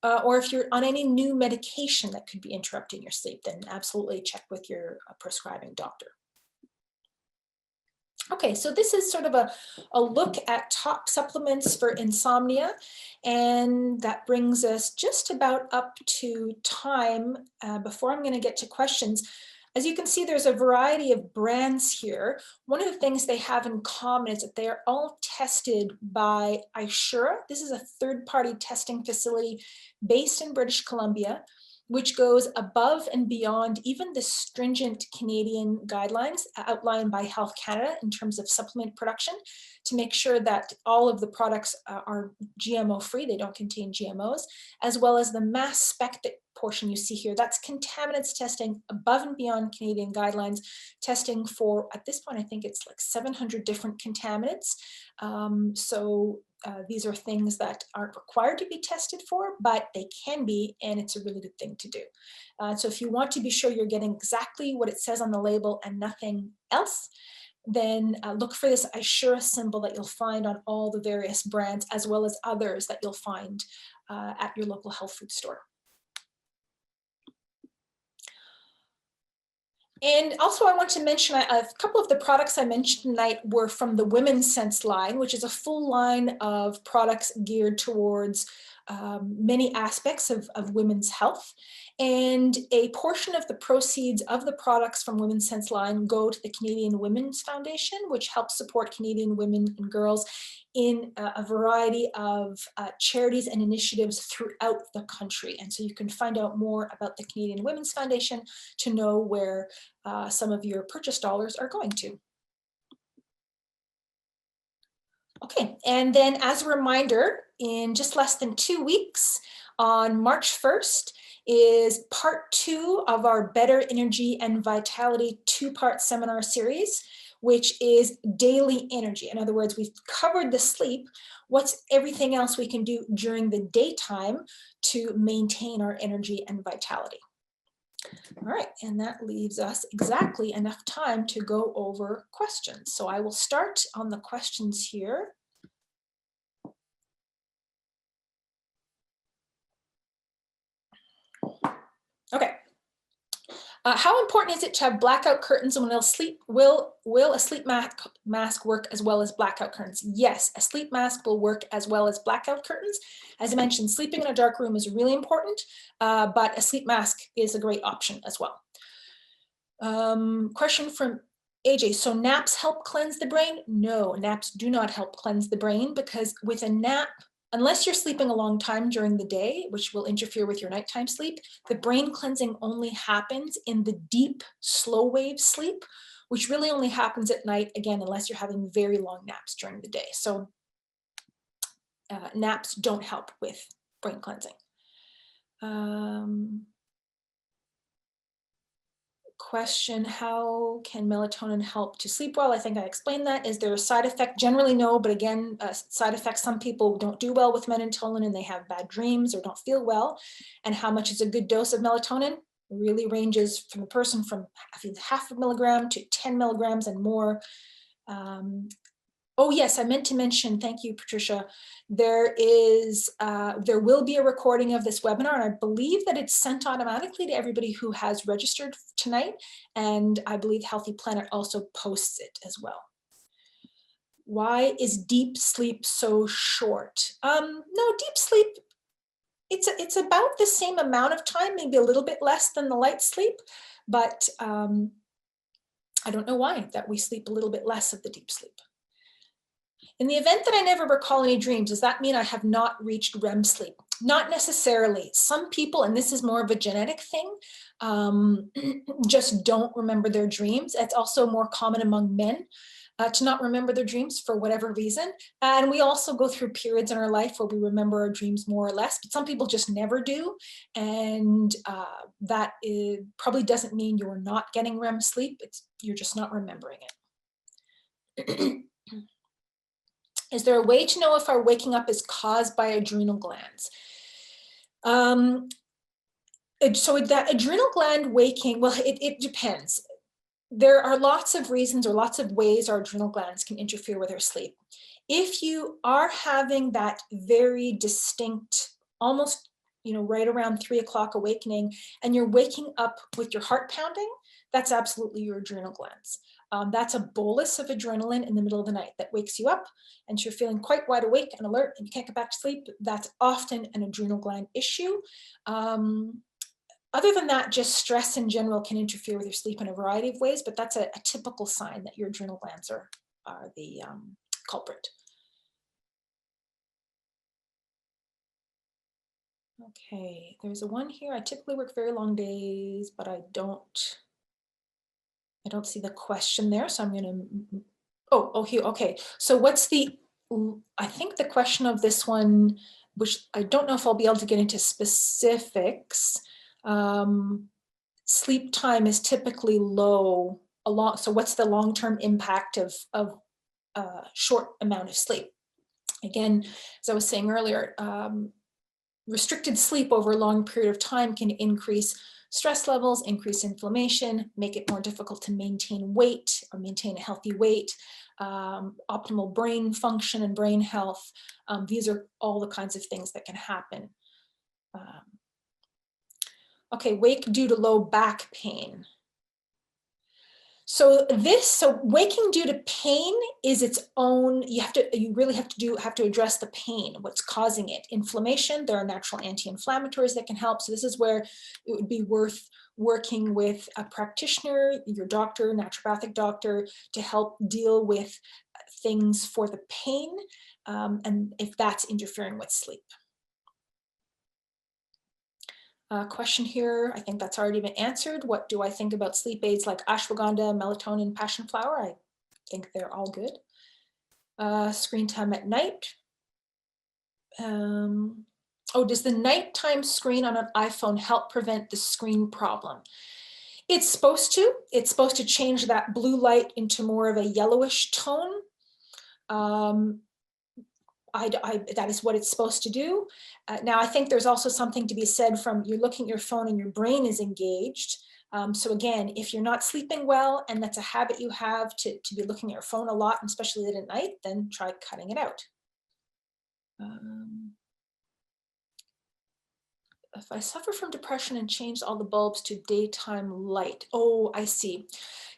or if you're on any new medication that could be interrupting your sleep, then absolutely check with your prescribing doctor. Okay, so this is sort of a look at top supplements for insomnia, and that brings us just about up to time before I'm going to get to questions. As you can see, there's a variety of brands here. One of the things they have in common is that they are all tested by Isura. This is a third-party testing facility based in British Columbia, which goes above and beyond even the stringent Canadian guidelines outlined by Health Canada in terms of supplement production, to make sure that all of the products are GMO-free, they don't contain GMOs, as well as the mass spec that portion you see here, that's contaminants testing above and beyond Canadian guidelines, testing for, at this point, I think it's like 700 different contaminants. These are things that aren't required to be tested for, but they can be, and it's a really good thing to do. So if you want to be sure you're getting exactly what it says on the label and nothing else, then look for this iSure symbol that you'll find on all the various brands, as well as others that you'll find at your local health food store. And also I want to mention a couple of the products I mentioned tonight were from the Women's Sense line, which is a full line of products geared towards many aspects of women's health. And a portion of the proceeds of the products from Women's Sense line go to the Canadian Women's Foundation, which helps support Canadian women and girls in a variety of charities and initiatives throughout the country. And so you can find out more about the Canadian Women's Foundation to know where some of your purchase dollars are going to. Okay, and then as a reminder, in just less than 2 weeks, on March 1st, is part 2 of our Better Energy and Vitality 2-part seminar series, which is daily energy. In other words, we've covered the sleep. What's everything else we can do during the daytime to maintain our energy and vitality? All right, and that leaves us exactly enough time to go over questions. So I will start on the questions here. Okay. How important is it to have blackout curtains when will a sleep mask work as well as blackout curtains? Yes, a sleep mask will work as well as blackout curtains. As I mentioned, sleeping in a dark room is really important, but a sleep mask is a great option as well. Question from AJ, so naps help cleanse the brain? No, naps do not help cleanse the brain, because with a nap, unless you're sleeping a long time during the day, which will interfere with your nighttime sleep, the brain cleansing only happens in the deep, slow wave sleep, which really only happens at night, again, unless you're having very long naps during the day. So naps don't help with brain cleansing. Question, how can melatonin help to sleep well? I think I explained that. Is there a side effect? Generally no, but again, side effects, some people don't do well with melatonin and they have bad dreams or don't feel well. And how much is a good dose of melatonin? It really ranges from a person from half a milligram to 10 milligrams and more. Oh yes, I meant to mention, thank you, Patricia. There will be a recording of this webinar, and I believe that it's sent automatically to everybody who has registered tonight. And I believe Healthy Planet also posts it as well. Why is deep sleep so short? No, deep sleep, it's about the same amount of time, maybe a little bit less than the light sleep, but I don't know why that we sleep a little bit less of the deep sleep. In the event that I never recall any dreams, does that mean I have not reached REM sleep? Not necessarily. Some people, and this is more of a genetic thing, just don't remember their dreams. It's also more common among men to not remember their dreams for whatever reason. And we also go through periods in our life where we remember our dreams more or less, but some people just never do. And that probably doesn't mean you're not getting REM sleep. You're just not remembering it. Is there a way to know if our waking up is caused by adrenal glands? So that adrenal gland waking, well, it depends. There are lots of reasons or lots of ways our adrenal glands can interfere with our sleep. If you are having that very distinct, almost right around 3 o'clock awakening, and you're waking up with your heart pounding, that's absolutely your adrenal glands. That's a bolus of adrenaline in the middle of the night that wakes you up and you're feeling quite wide awake and alert and you can't get back to sleep. That's often an adrenal gland issue. Other than that, just stress in general can interfere with your sleep in a variety of ways, but that's a typical sign that your adrenal glands are the culprit. Okay, there's a one here. I typically work very long days, but I don't see the question there, so I'm going to, oh, here, okay. So what's I think the question of this one, which I don't know if I'll be able to get into specifics, Sleep time is typically low. So what's the long-term impact of short amount of sleep? Again, as I was saying earlier, restricted sleep over a long period of time can increase stress levels, increase inflammation, make it more difficult to maintain weight or maintain a healthy weight, optimal brain function and brain health. These are all the kinds of things that can happen. Okay, wake due to low back pain. So waking due to pain is its own, you really have to address the pain, what's causing it. Inflammation, there are natural anti-inflammatories that can help. So this is where it would be worth working with a practitioner, your doctor, naturopathic doctor, to help deal with things for the pain, and if that's interfering with sleep. Question here, I think that's already been answered. What do I think about sleep aids like ashwagandha, melatonin, passion flower? I think they're all good. Screen time at night. Does the nighttime screen on an iPhone help prevent the screen problem? It's supposed to. It's supposed to change that blue light into more of a yellowish tone. That is what it's supposed to do. Now, I think there's also something to be said from you're looking at your phone and your brain is engaged. So again, if you're not sleeping well and that's a habit you have to be looking at your phone a lot, especially late at night, then try cutting it out. If I suffer from depression and change all the bulbs to daytime light. Oh, I see.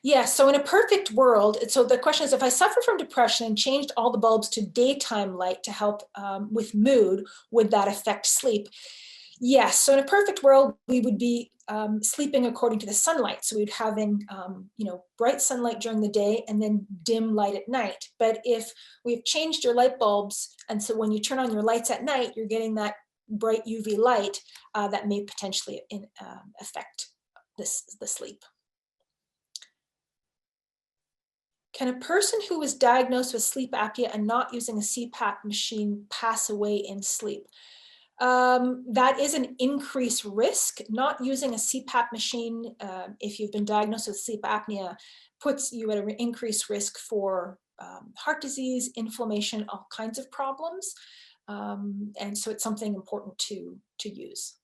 Yeah, so in a perfect world, so the question is, if I suffer from depression and changed all the bulbs to daytime light to help with mood, would that affect sleep? Yes, so in a perfect world, we would be sleeping according to the sunlight. So we'd having, bright sunlight during the day and then dim light at night. But if we've changed your light bulbs, and so when you turn on your lights at night, you're getting that bright UV light, that may potentially affect the sleep. Can a person who was diagnosed with sleep apnea and not using a CPAP machine pass away in sleep? That is an increased risk. Not using a CPAP machine, if you've been diagnosed with sleep apnea, puts you at an increased risk for heart disease, inflammation, all kinds of problems. And so it's something important to use.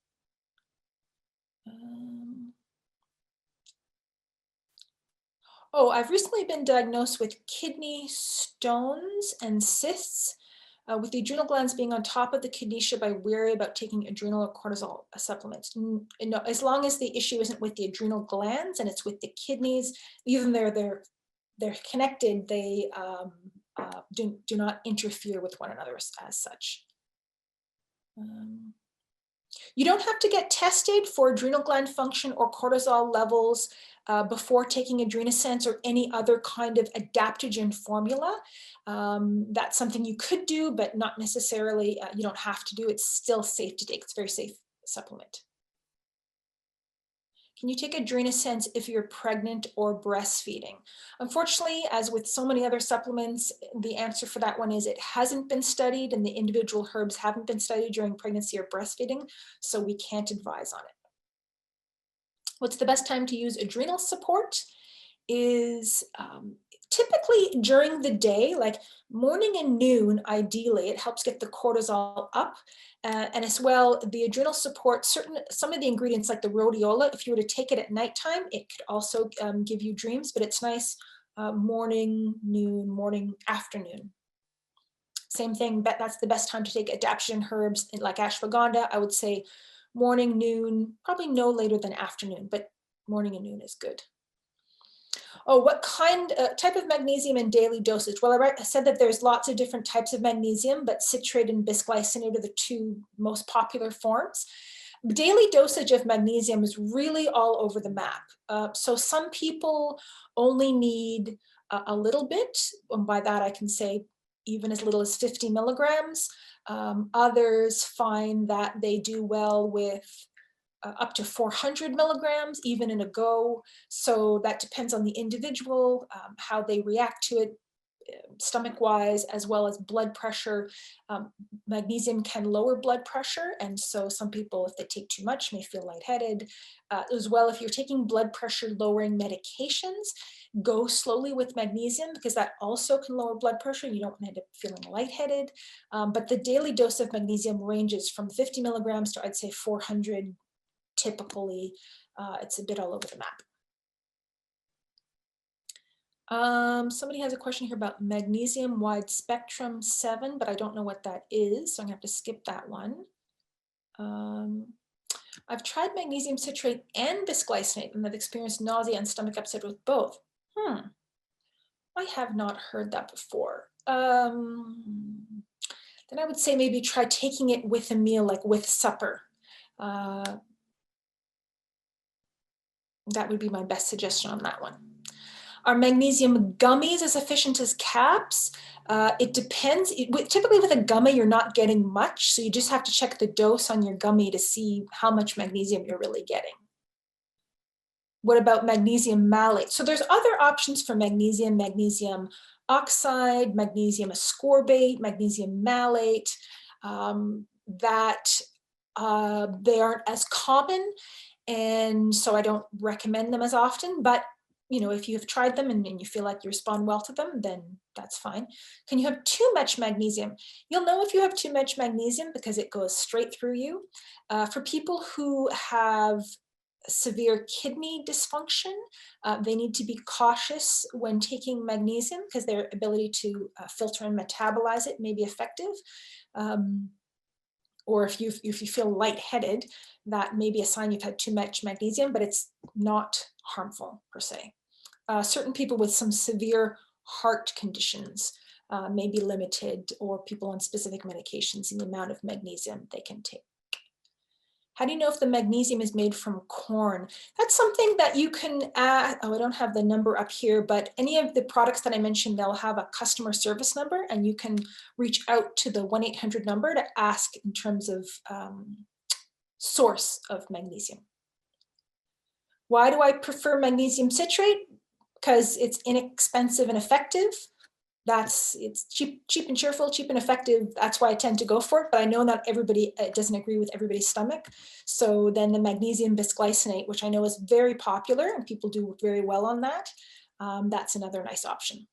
I've recently been diagnosed with kidney stones and cysts. With the adrenal glands being on top of the kidney, should I worry about taking adrenal or cortisol supplements? No, as long as the issue isn't with the adrenal glands and it's with the kidneys, even they're connected, they do not interfere with one another as such. You don't have to get tested for adrenal gland function or cortisol levels before taking Adrenasense or any other kind of adaptogen formula. That's something you could do, but not necessarily, you don't have to do. It's still safe to take. It's a very safe supplement. Can you take Adrenasense if you're pregnant or breastfeeding? Unfortunately, as with so many other supplements, the answer for that one is it hasn't been studied and the individual herbs haven't been studied during pregnancy or breastfeeding, so we can't advise on it. What's the best time to use adrenal support is typically during the day, like morning and noon, ideally. It helps get the cortisol up. And as well, the adrenal support, some of the ingredients like the rhodiola, if you were to take it at nighttime, it could also give you dreams, but it's nice morning, noon, morning, afternoon. Same thing, but that's the best time to take adaptogen herbs like ashwagandha. I would say morning, noon, probably no later than afternoon, but morning and noon is good. What type of magnesium and daily dosage? Well, I said that there's lots of different types of magnesium, but citrate and bisglycinate are the two most popular forms. Daily dosage of magnesium is really all over the map. So some people only need a little bit, and by that I can say even as little as 50 milligrams. Others find that they do well with up to 400 milligrams, even in a go. So that depends on the individual, how they react to it. stomach-wise, as well as blood pressure. Magnesium can lower blood pressure, and so some people, if they take too much, may feel lightheaded. As well, if you're taking blood pressure lowering medications, go slowly with magnesium, because that also can lower blood pressure. You don't end up feeling lightheaded. But the daily dose of magnesium ranges from 50 milligrams to, I'd say, 400 typically. It's a bit all over the map. Somebody has a question here about magnesium wide spectrum 7, but I don't know what that is, so I'm gonna have to skip that one. I've tried magnesium citrate and bisglycinate and I've experienced nausea and stomach upset with both. I have not heard that before. Then I would say maybe try taking it with a meal, like with supper. That would be my best suggestion on that one. Are magnesium gummies as efficient as caps? It depends. Typically with a gummy, you're not getting much, so you just have to check the dose on your gummy to see how much magnesium you're really getting. What about magnesium malate? So there's other options for magnesium: magnesium oxide, magnesium ascorbate, magnesium malate, that they aren't as common, and so I don't recommend them as often. But you know, if you've tried them and you feel like you respond well to them, then that's fine. Can you have too much magnesium? You'll know if you have too much magnesium because it goes straight through you. For people who have severe kidney dysfunction, they need to be cautious when taking magnesium because their ability to filter and metabolize it may be affected. Or if you feel lightheaded, that may be a sign you've had too much magnesium, but it's not harmful per se. Certain people with some severe heart conditions may be limited, or people on specific medications in the amount of magnesium they can take. How do you know if the magnesium is made from corn? That's something that you can add. Oh, I don't have the number up here, but any of the products that I mentioned, they'll have a customer service number, and you can reach out to the 1-800 number to ask in terms of source of magnesium. Why do I prefer magnesium citrate? Because it's inexpensive and effective. It's cheap and cheerful, cheap and effective. That's why I tend to go for it. But I know not everybody, it doesn't agree with everybody's stomach. So then the magnesium bisglycinate, which I know is very popular and people do very well on that, that's another nice option.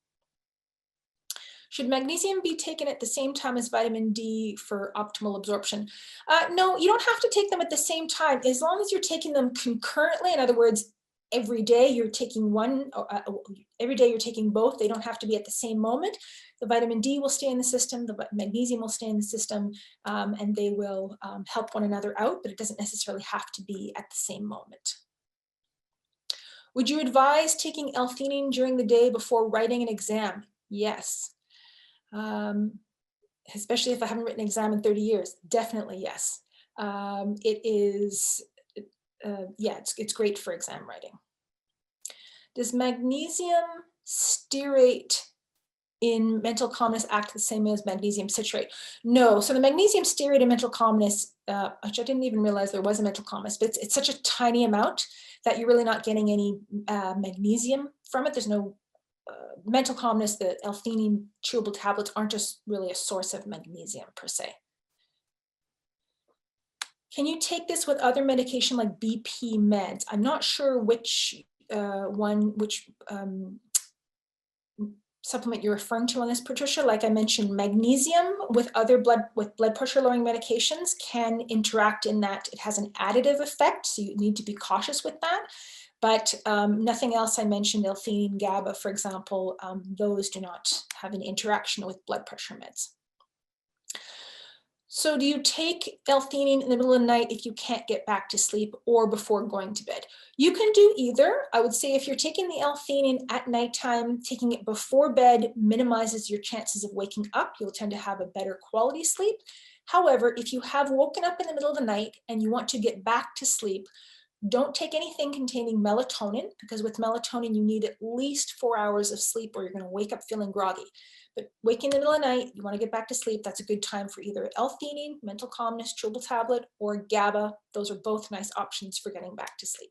Should magnesium be taken at the same time as vitamin D for optimal absorption? No, you don't have to take them at the same time. As long as you're taking them concurrently, in other words, every day you're taking one, every day you're taking both. They don't have to be at the same moment. The vitamin D will stay in the system, the magnesium will stay in the system, and they will help one another out, but it doesn't necessarily have to be at the same moment. Would you advise taking L-theanine during the day before writing an exam? Yes. Especially if I haven't written an exam in 30 years, definitely yes. It is, yeah, it's great for exam writing. Does magnesium stearate in mental calmness act the same as magnesium citrate? No, so the magnesium stearate in mental calmness, which I didn't even realize there was a mental calmness, but it's such a tiny amount that you're really not getting any magnesium from it. There's no mental calmness. The L-theanine chewable tablets aren't just really a source of magnesium per se. Can you take this with other medication like BP meds? I'm not sure which supplement you're referring to on this, Patricia. Like I mentioned, magnesium with other blood pressure lowering medications can interact in that it has an additive effect, so you need to be cautious with that. But nothing else I mentioned, L-theanine, GABA, for example, those do not have an interaction with blood pressure meds. So do you take L-theanine in the middle of the night if you can't get back to sleep or before going to bed? You can do either. I would say if you're taking the L-theanine at nighttime, taking it before bed minimizes your chances of waking up. You'll tend to have a better quality sleep. However, if you have woken up in the middle of the night and you want to get back to sleep, don't take anything containing melatonin, because with melatonin, you need at least 4 hours of sleep or you're going to wake up feeling groggy. But waking in the middle of the night, you want to get back to sleep, that's a good time for either L-theanine, mental calmness, chewable tablet, or GABA. Those are both nice options for getting back to sleep.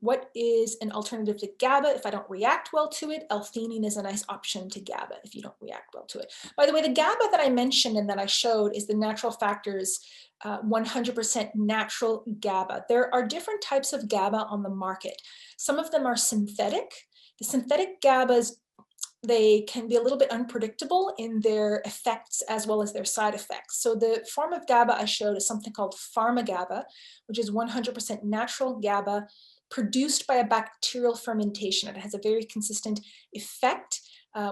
What is an alternative to GABA if I don't react well to it? L-theanine is a nice option to GABA if you don't react well to it. By the way, the GABA that I mentioned and that I showed is the Natural Factors 100% natural GABA. There are different types of GABA on the market. Some of them are synthetic. The synthetic GABAs, they can be a little bit unpredictable in their effects as well as their side effects. So the form of GABA I showed is something called pharma-GABA, which is 100% natural GABA produced by a bacterial fermentation. It has a very consistent effect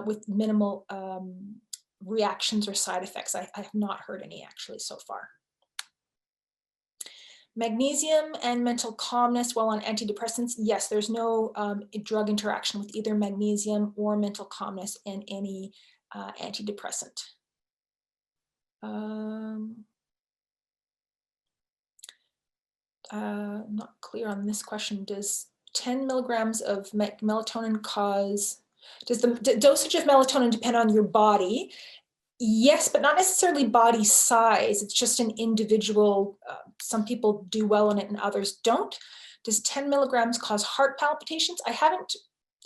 with minimal reactions or side effects. I have not heard any actually so far. Magnesium and mental calmness while on antidepressants. Yes, there's no drug interaction with either magnesium or mental calmness in any antidepressant. Not clear on this question. Does 10 milligrams of melatonin cause, does the dosage of melatonin depend on your body? Yes, but not necessarily body size. It's just an individual, some people do well on it and others don't. Does 10 milligrams cause heart palpitations? I haven't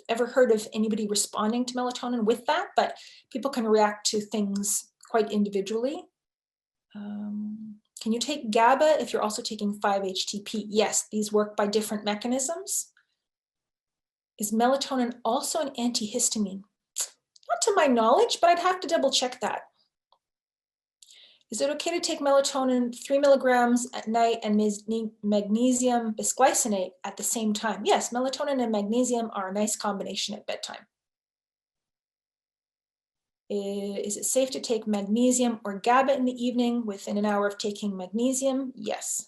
ever heard of anybody responding to melatonin with that, but people can react to things quite individually. Can you take GABA if you're also taking 5-HTP? Yes, these work by different mechanisms. Is melatonin also an antihistamine? Not to my knowledge, but I'd have to double check that. Is it okay to take melatonin 3 milligrams at night and magnesium bisglycinate at the same time? Yes, melatonin and magnesium are a nice combination at bedtime. Is it safe to take magnesium or GABA in the evening within an hour of taking magnesium? Yes.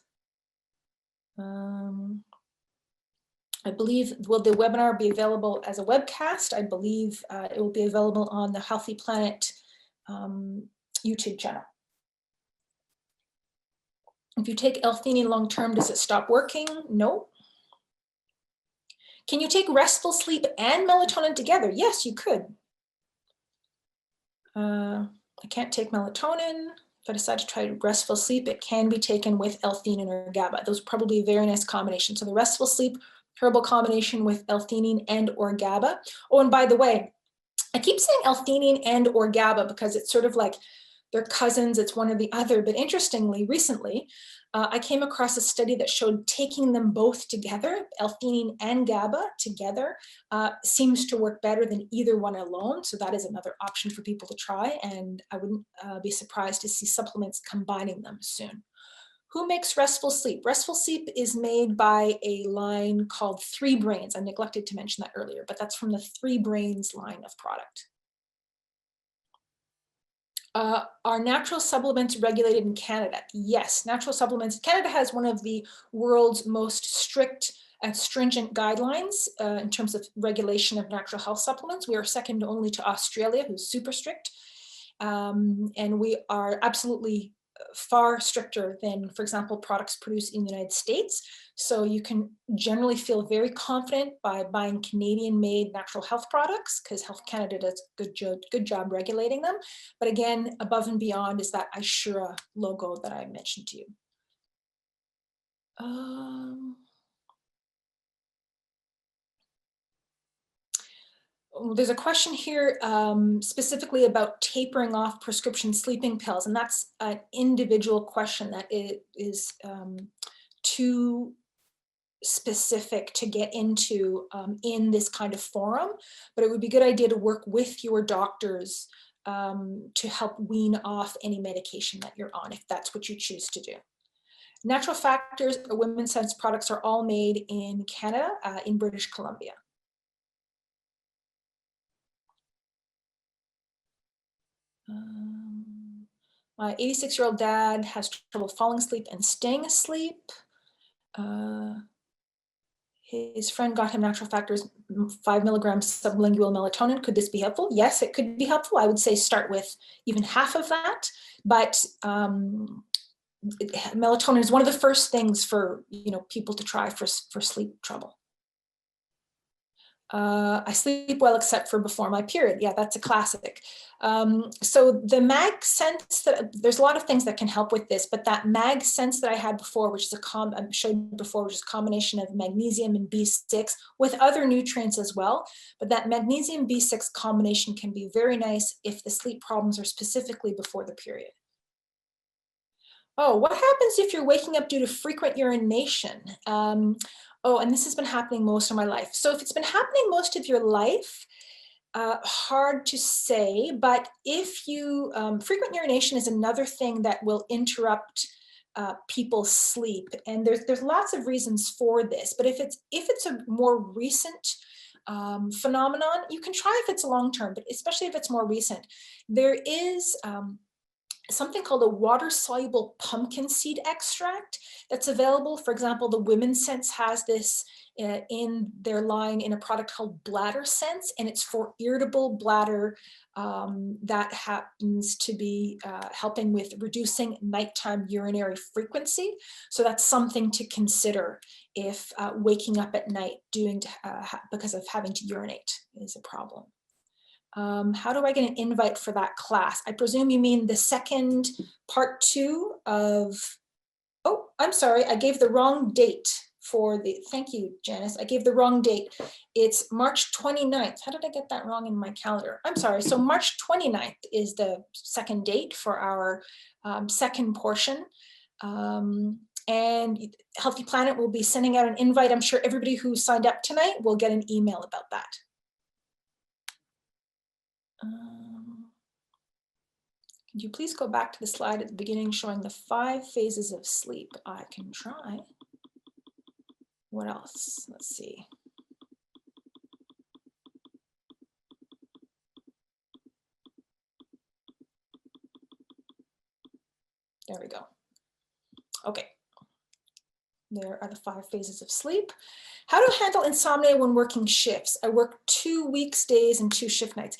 I believe, will the webinar be available as a webcast? I believe it will be available on the Healthy Planet YouTube channel. If you take L-theanine long-term, does it stop working? No. Can you take restful sleep and melatonin together? Yes, you could. I can't take melatonin. If I decide to try restful sleep, it can be taken with L-theanine or GABA. Those are probably a very nice combination. So the restful sleep herbal combination with L-theanine and or GABA. Oh, and by the way, I keep saying L-theanine and or GABA because it's sort of like they're cousins, it's one or the other. But interestingly, recently, I came across a study that showed taking them both together, L-theanine and GABA together, seems to work better than either one alone. So that is another option for people to try. And I wouldn't be surprised to see supplements combining them soon. Who makes restful sleep? Restful sleep is made by a line called 3 Brains. I neglected to mention that earlier, but that's from the 3 Brains line of product. Are natural supplements regulated in Canada? Yes, natural supplements. Canada has one of the world's most strict and stringent guidelines in terms of regulation of natural health supplements. We are second only to Australia, who's super strict. And we are absolutely far stricter than, for example, products produced in the United States. So you can generally feel very confident by buying Canadian-made natural health products because Health Canada does a good job regulating them. But again, above and beyond is that Ishura logo that I mentioned to you. There's a question here specifically about tapering off prescription sleeping pills, and that's an individual question that is too specific to get into in this kind of forum, but it would be a good idea to work with your doctors to help wean off any medication that you're on, if that's what you choose to do. Natural Factors or Women's Sense products are all made in Canada, in British Columbia. My 86-year-old dad has trouble falling asleep and staying asleep. His friend got him Natural Factors 5 milligrams sublingual melatonin. Could this be helpful? Yes, it could be helpful. I would say start with even half of that, but melatonin is one of the first things for people to try for sleep trouble. I sleep well except for before my period. Yeah, that's a classic. So the mag sense, there's a lot of things that can help with this, but that mag sense that I had before, which is I showed before, which is a combination of magnesium and B6 with other nutrients as well. But that magnesium B6 combination can be very nice if the sleep problems are specifically before the period. Oh, what happens if you're waking up due to frequent urination? Oh, and this has been happening most of my life. So if it's been happening most of your life, hard to say, but if you, frequent urination is another thing that will interrupt people's sleep. And there's lots of reasons for this, but if it's a more recent phenomenon, you can try if it's long-term, but especially if it's more recent. There is something called a water-soluble pumpkin seed extract that's available. For example, the Women's Sense has this in their line in a product called Bladder Sense, and it's for irritable bladder that happens to be helping with reducing nighttime urinary frequency. So that's something to consider if waking up at night because of having to urinate is a problem. How do I get an invite for that class? I presume you mean the second part 2 of, oh, I'm sorry, I gave the wrong date for the, thank you, Janice, I gave the wrong date. It's March 29th. How did I get that wrong in my calendar? I'm sorry, so March 29th is the second date for our second portion. And Healthy Planet will be sending out an invite. I'm sure everybody who signed up tonight will get an email about that. Could you please go back to the slide at the beginning showing the 5 phases of sleep? I can try. What else? Let's see. There we go. Okay. There are the 5 phases of sleep. How to handle insomnia when working shifts. I work 2 weekdays and 2 shift nights.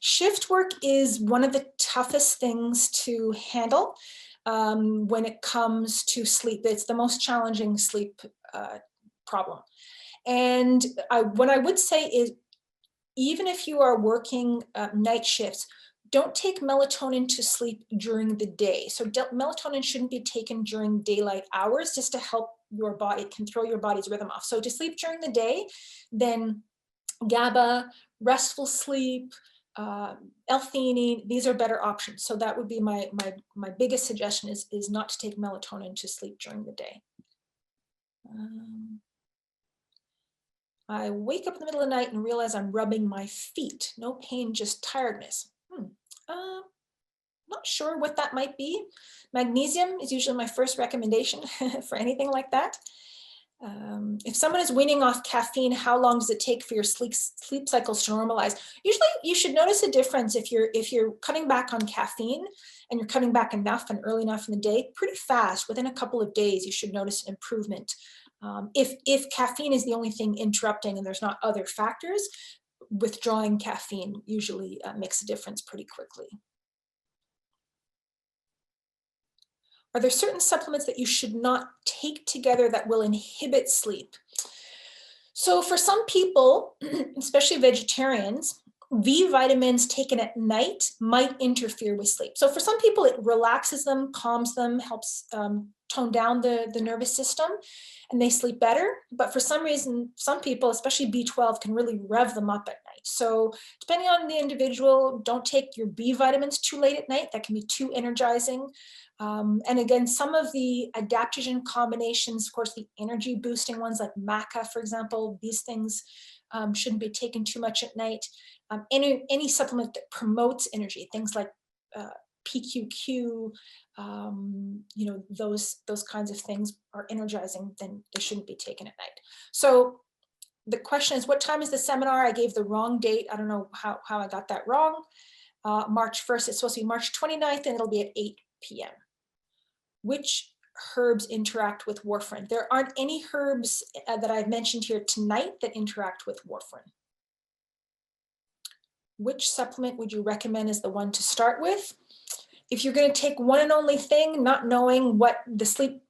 Shift work is one of the toughest things to handle when it comes to sleep. It's the most challenging sleep problem. And what I would say is, even if you are working night shifts, don't take melatonin to sleep during the day. So melatonin shouldn't be taken during daylight hours, just to help your body, it can throw your body's rhythm off. So to sleep during the day, then GABA, restful sleep, L-theanine, these are better options. So that would be my biggest suggestion is not to take melatonin to sleep during the day. I wake up in the middle of the night and realize I'm rubbing my feet. No pain, just tiredness. Not sure what that might be. Magnesium is usually my first recommendation for anything like that. If someone is weaning off caffeine, how long does it take for your sleep cycles to normalize? Usually you should notice a difference if you're cutting back on caffeine and you're cutting back enough and early enough in the day, pretty fast, within a couple of days, you should notice an improvement. If caffeine is the only thing interrupting and there's not other factors, withdrawing caffeine usually makes a difference pretty quickly. Are there certain supplements that you should not take together that will inhibit sleep? So for some people, especially vegetarians, B vitamins taken at night might interfere with sleep. So for some people, it relaxes them, calms them, helps tone down the nervous system, and they sleep better. But for some reason, some people, especially B12, can really rev them up at night. So depending on the individual, don't take your B vitamins too late at night. That can be too energizing. And again, some of the adaptogen combinations, of course, the energy boosting ones like maca, for example, these things shouldn't be taken too much at night. Any supplement that promotes energy, things like PQQ, those kinds of things are energizing, then they shouldn't be taken at night. So the question is, what time is the seminar? I gave the wrong date. I don't know how I got that wrong. March 1st, it's supposed to be March 29th, and it'll be at 8 p.m. Which herbs interact with warfarin? There aren't any herbs that I've mentioned here tonight that interact with warfarin. Which supplement would you recommend as the one to start with? If you're going to take one and only thing, not knowing what the sleep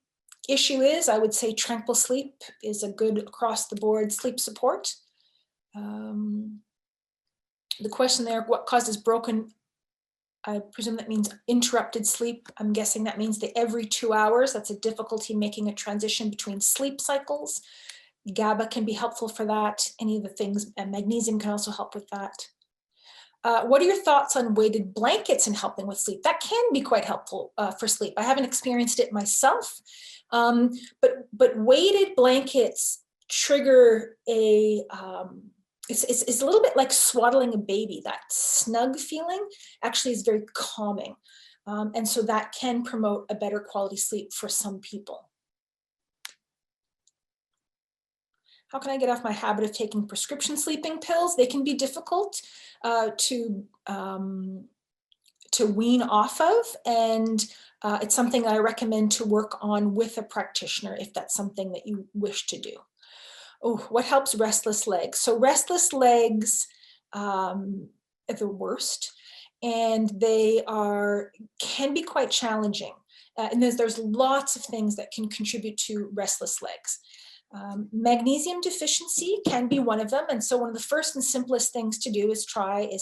issue is, I would say Tranquil Sleep is a good across the board sleep support. The question there, what causes broken, I presume that means interrupted sleep. I'm guessing that means the every 2 hours. That's a difficulty making a transition between sleep cycles. GABA can be helpful for that. Any of the things, and magnesium can also help with that. What are your thoughts on weighted blankets in helping with sleep? That can be quite helpful for sleep. I haven't experienced it myself, but weighted blankets trigger a, it's a little bit like swaddling a baby. That snug feeling actually is very calming. And so that can promote a better quality sleep for some people. How can I get off my habit of taking prescription sleeping pills? They can be difficult to wean off of, and it's something I recommend to work on with a practitioner if that's something that you wish to do. Oh, what helps restless legs? So restless legs are the worst, and they can be quite challenging. And there's lots of things that can contribute to restless legs. Magnesium deficiency can be one of them, and so one of the first and simplest things to do is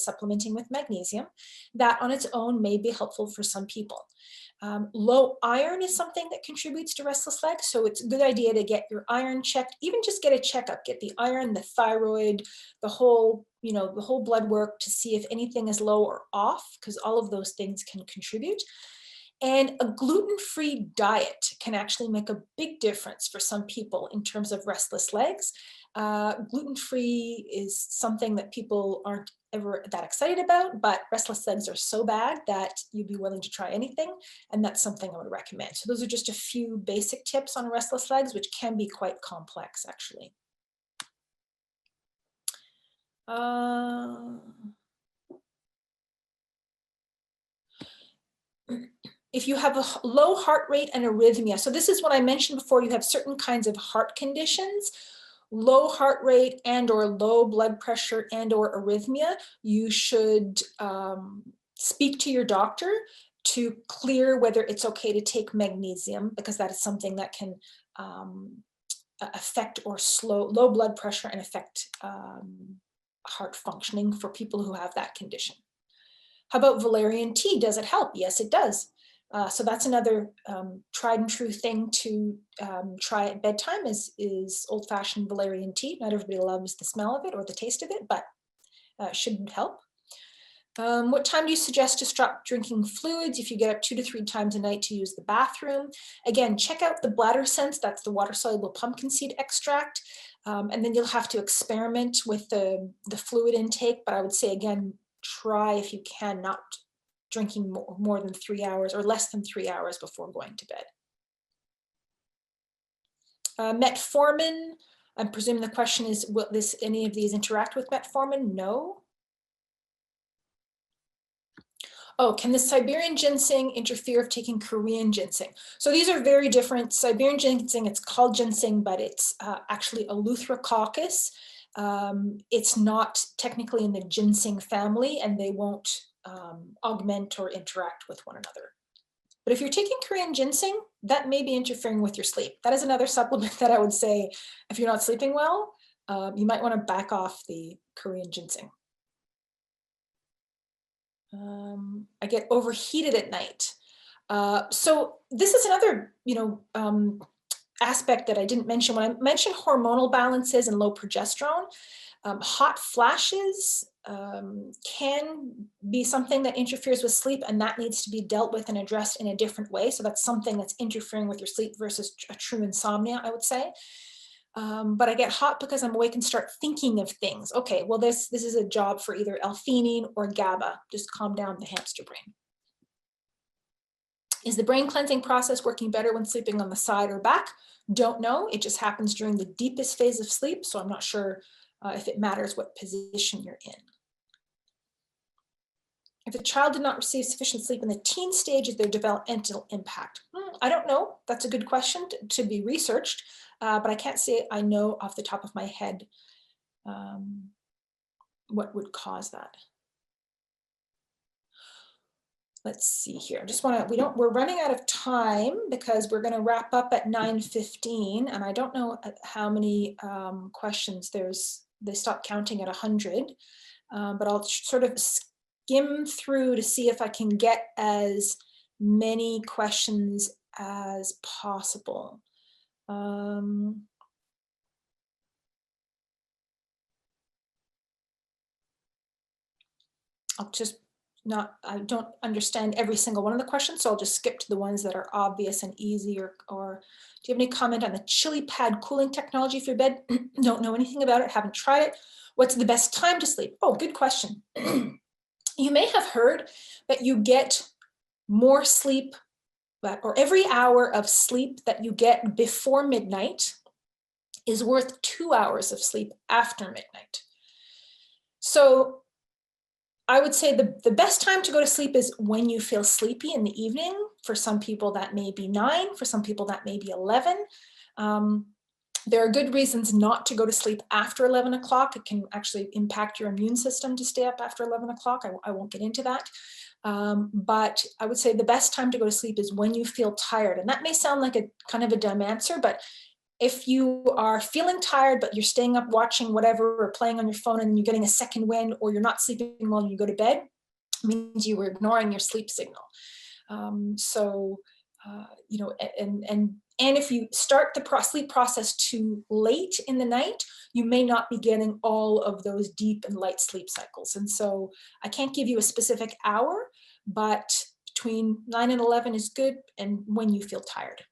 supplementing with magnesium. That on its own may be helpful for some people. Low iron is something that contributes to restless legs, so it's a good idea to get your iron checked. Even just get a checkup, get the iron, the thyroid, the whole blood work to see if anything is low or off, because all of those things can contribute. And a gluten-free diet can actually make a big difference for some people in terms of restless legs. Gluten-free is something that people aren't ever that excited about, but restless legs are so bad that you'd be willing to try anything, and that's something I would recommend. So those are just a few basic tips on restless legs, which can be quite complex, actually. If you have a low heart rate and arrhythmia, so this is what I mentioned before, you have certain kinds of heart conditions, low heart rate and or low blood pressure and or arrhythmia, you should speak to your doctor to clear whether it's okay to take magnesium, because that is something that can affect or slow low blood pressure and affect heart functioning for people who have that condition. How about valerian tea? Does it help? Yes, it does. So that's another tried and true thing to try at bedtime is old-fashioned valerian tea. Not everybody loves the smell of it or the taste of it, but should help. What time do you suggest to stop drinking fluids if you get up 2 to 3 times a night to use the bathroom? Again, check out the bladder sense. That's the water-soluble pumpkin seed extract. And then you'll have to experiment with the fluid intake. But I would say, again, try if you can not drinking more than 3 hours or less than 3 hours before going to bed. Metformin, I'm presuming the question is, will any of these interact with metformin? No. Oh, can the Siberian ginseng interfere with taking Korean ginseng? So these are very different. Siberian ginseng, it's called ginseng, but it's actually Eleutherococcus. It's not technically in the ginseng family, and they won't augment or interact with one another. But if you're taking Korean ginseng, that may be interfering with your sleep. That is another supplement that I would say, if you're not sleeping well, you might want to back off the Korean ginseng. I get overheated at night. So this is another, aspect that I didn't mention. When I mentioned hormonal balances and low progesterone, hot flashes can be something that interferes with sleep, and that needs to be dealt with and addressed in a different way. So that's something that's interfering with your sleep versus a true insomnia, I would say. But I get hot because I'm awake and start thinking of things. Okay, well, this is a job for either L-theanine or GABA. Just calm down the hamster brain. Is the brain cleansing process working better when sleeping on the side or back? Don't know. It just happens during the deepest phase of sleep, so I'm not sure if it matters what position you're in. If a child did not receive sufficient sleep in the teen stage, is there developmental impact? I don't know. That's a good question to be researched, but I can't say I know off the top of my head what would cause that. Let's see here. We're running out of time because we're going to wrap up at 9:15, and I don't know how many questions there's they stop counting at 100, but I'll sort of skim through to see if I can get as many questions as possible. I'll just I don't understand every single one of the questions, so I'll just skip to the ones that are obvious and easy. Or do you have any comment on the chili pad cooling technology for your bed? Don't know anything about it, haven't tried it. What's the best time to sleep? Oh, good question. You may have heard that you get more sleep, or every hour of sleep that you get before midnight is worth 2 hours of sleep after midnight. So I would say the best time to go to sleep is when you feel sleepy in the evening. For some people, that may be 9. For some people, that may be 11. There are good reasons not to go to sleep after 11 o'clock. It can actually impact your immune system to stay up after 11 o'clock. I won't get into that. But I would say the best time to go to sleep is when you feel tired. And that may sound like a kind of a dumb answer, but if you are feeling tired, but you're staying up watching whatever or playing on your phone and you're getting a second wind, or you're not sleeping well and you go to bed, it means you were ignoring your sleep signal. You know, and if you start the sleep process too late in the night, you may not be getting all of those deep and light sleep cycles. And so I can't give you a specific hour, but between 9 and 11 is good, and when you feel tired.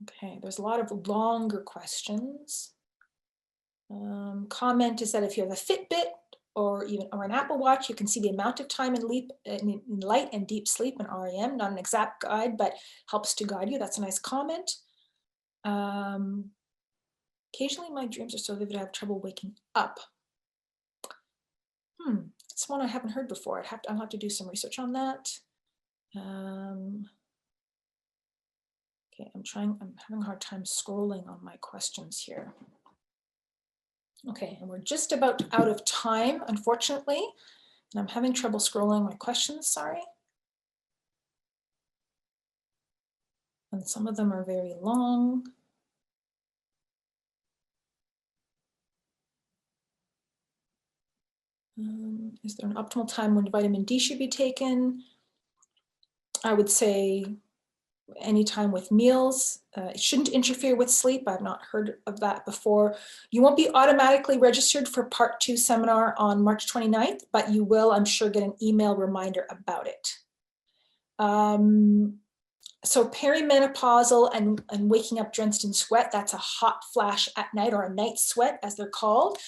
Okay, there's a lot of longer questions. Comment is that if you have a Fitbit or an Apple Watch, you can see the amount of time in light and deep sleep in REM. Not an exact guide, but helps to guide you. That's a nice comment. Occasionally my dreams are so vivid I have trouble waking up. That's one I haven't heard before. I'll have to do some research on that. Okay, I'm having a hard time scrolling on my questions here. Okay, and we're just about out of time, unfortunately, and I'm having trouble scrolling my questions, sorry. And some of them are very long. Is there an optimal time when vitamin D should be taken? I would say anytime with meals. It shouldn't interfere with sleep. I've not heard of that before. You won't be automatically registered for Part 2 seminar on March 29th, but you will, I'm sure, get an email reminder about it. So perimenopausal and waking up drenched in sweat, that's a hot flash at night, or a night sweat as they're called.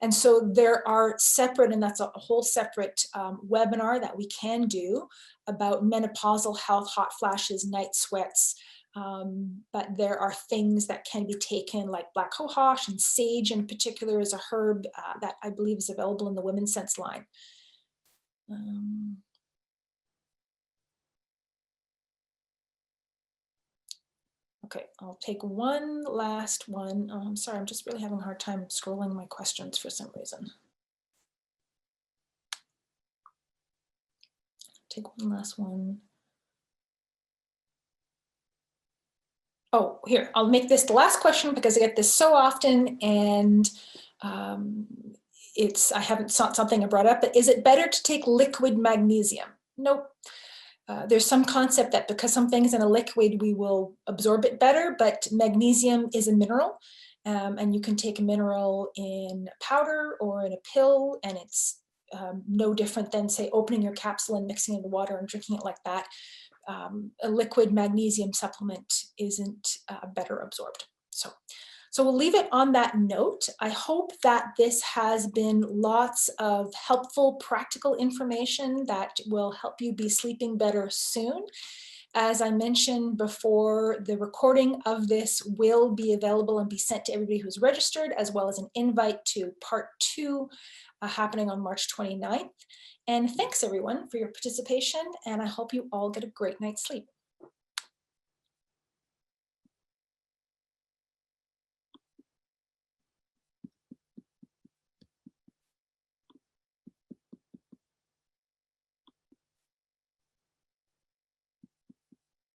And so there are separate, and that's a whole separate webinar that we can do about menopausal health, hot flashes, night sweats. But there are things that can be taken, like black cohosh, and sage in particular is a herb that I believe is available in the Women's Sense line. Okay, I'll take one last one. I'm sorry, I'm just really having a hard time scrolling my questions for some reason. Take one last one. Oh, here, I'll make this the last question because I get this so often, and I haven't saw something I brought up, but is it better to take liquid magnesium? Nope. There's some concept that because something's in a liquid, we will absorb it better, but magnesium is a mineral, and you can take a mineral in powder or in a pill, and it's no different than, say, opening your capsule and mixing it in the water and drinking it like that. A liquid magnesium supplement isn't better absorbed. So we'll leave it on that note. I hope that this has been lots of helpful, practical information that will help you be sleeping better soon. As I mentioned before, the recording of this will be available and be sent to everybody who's registered, as well as an invite to Part 2 happening on March 29th. And thanks everyone for your participation, and I hope you all get a great night's sleep.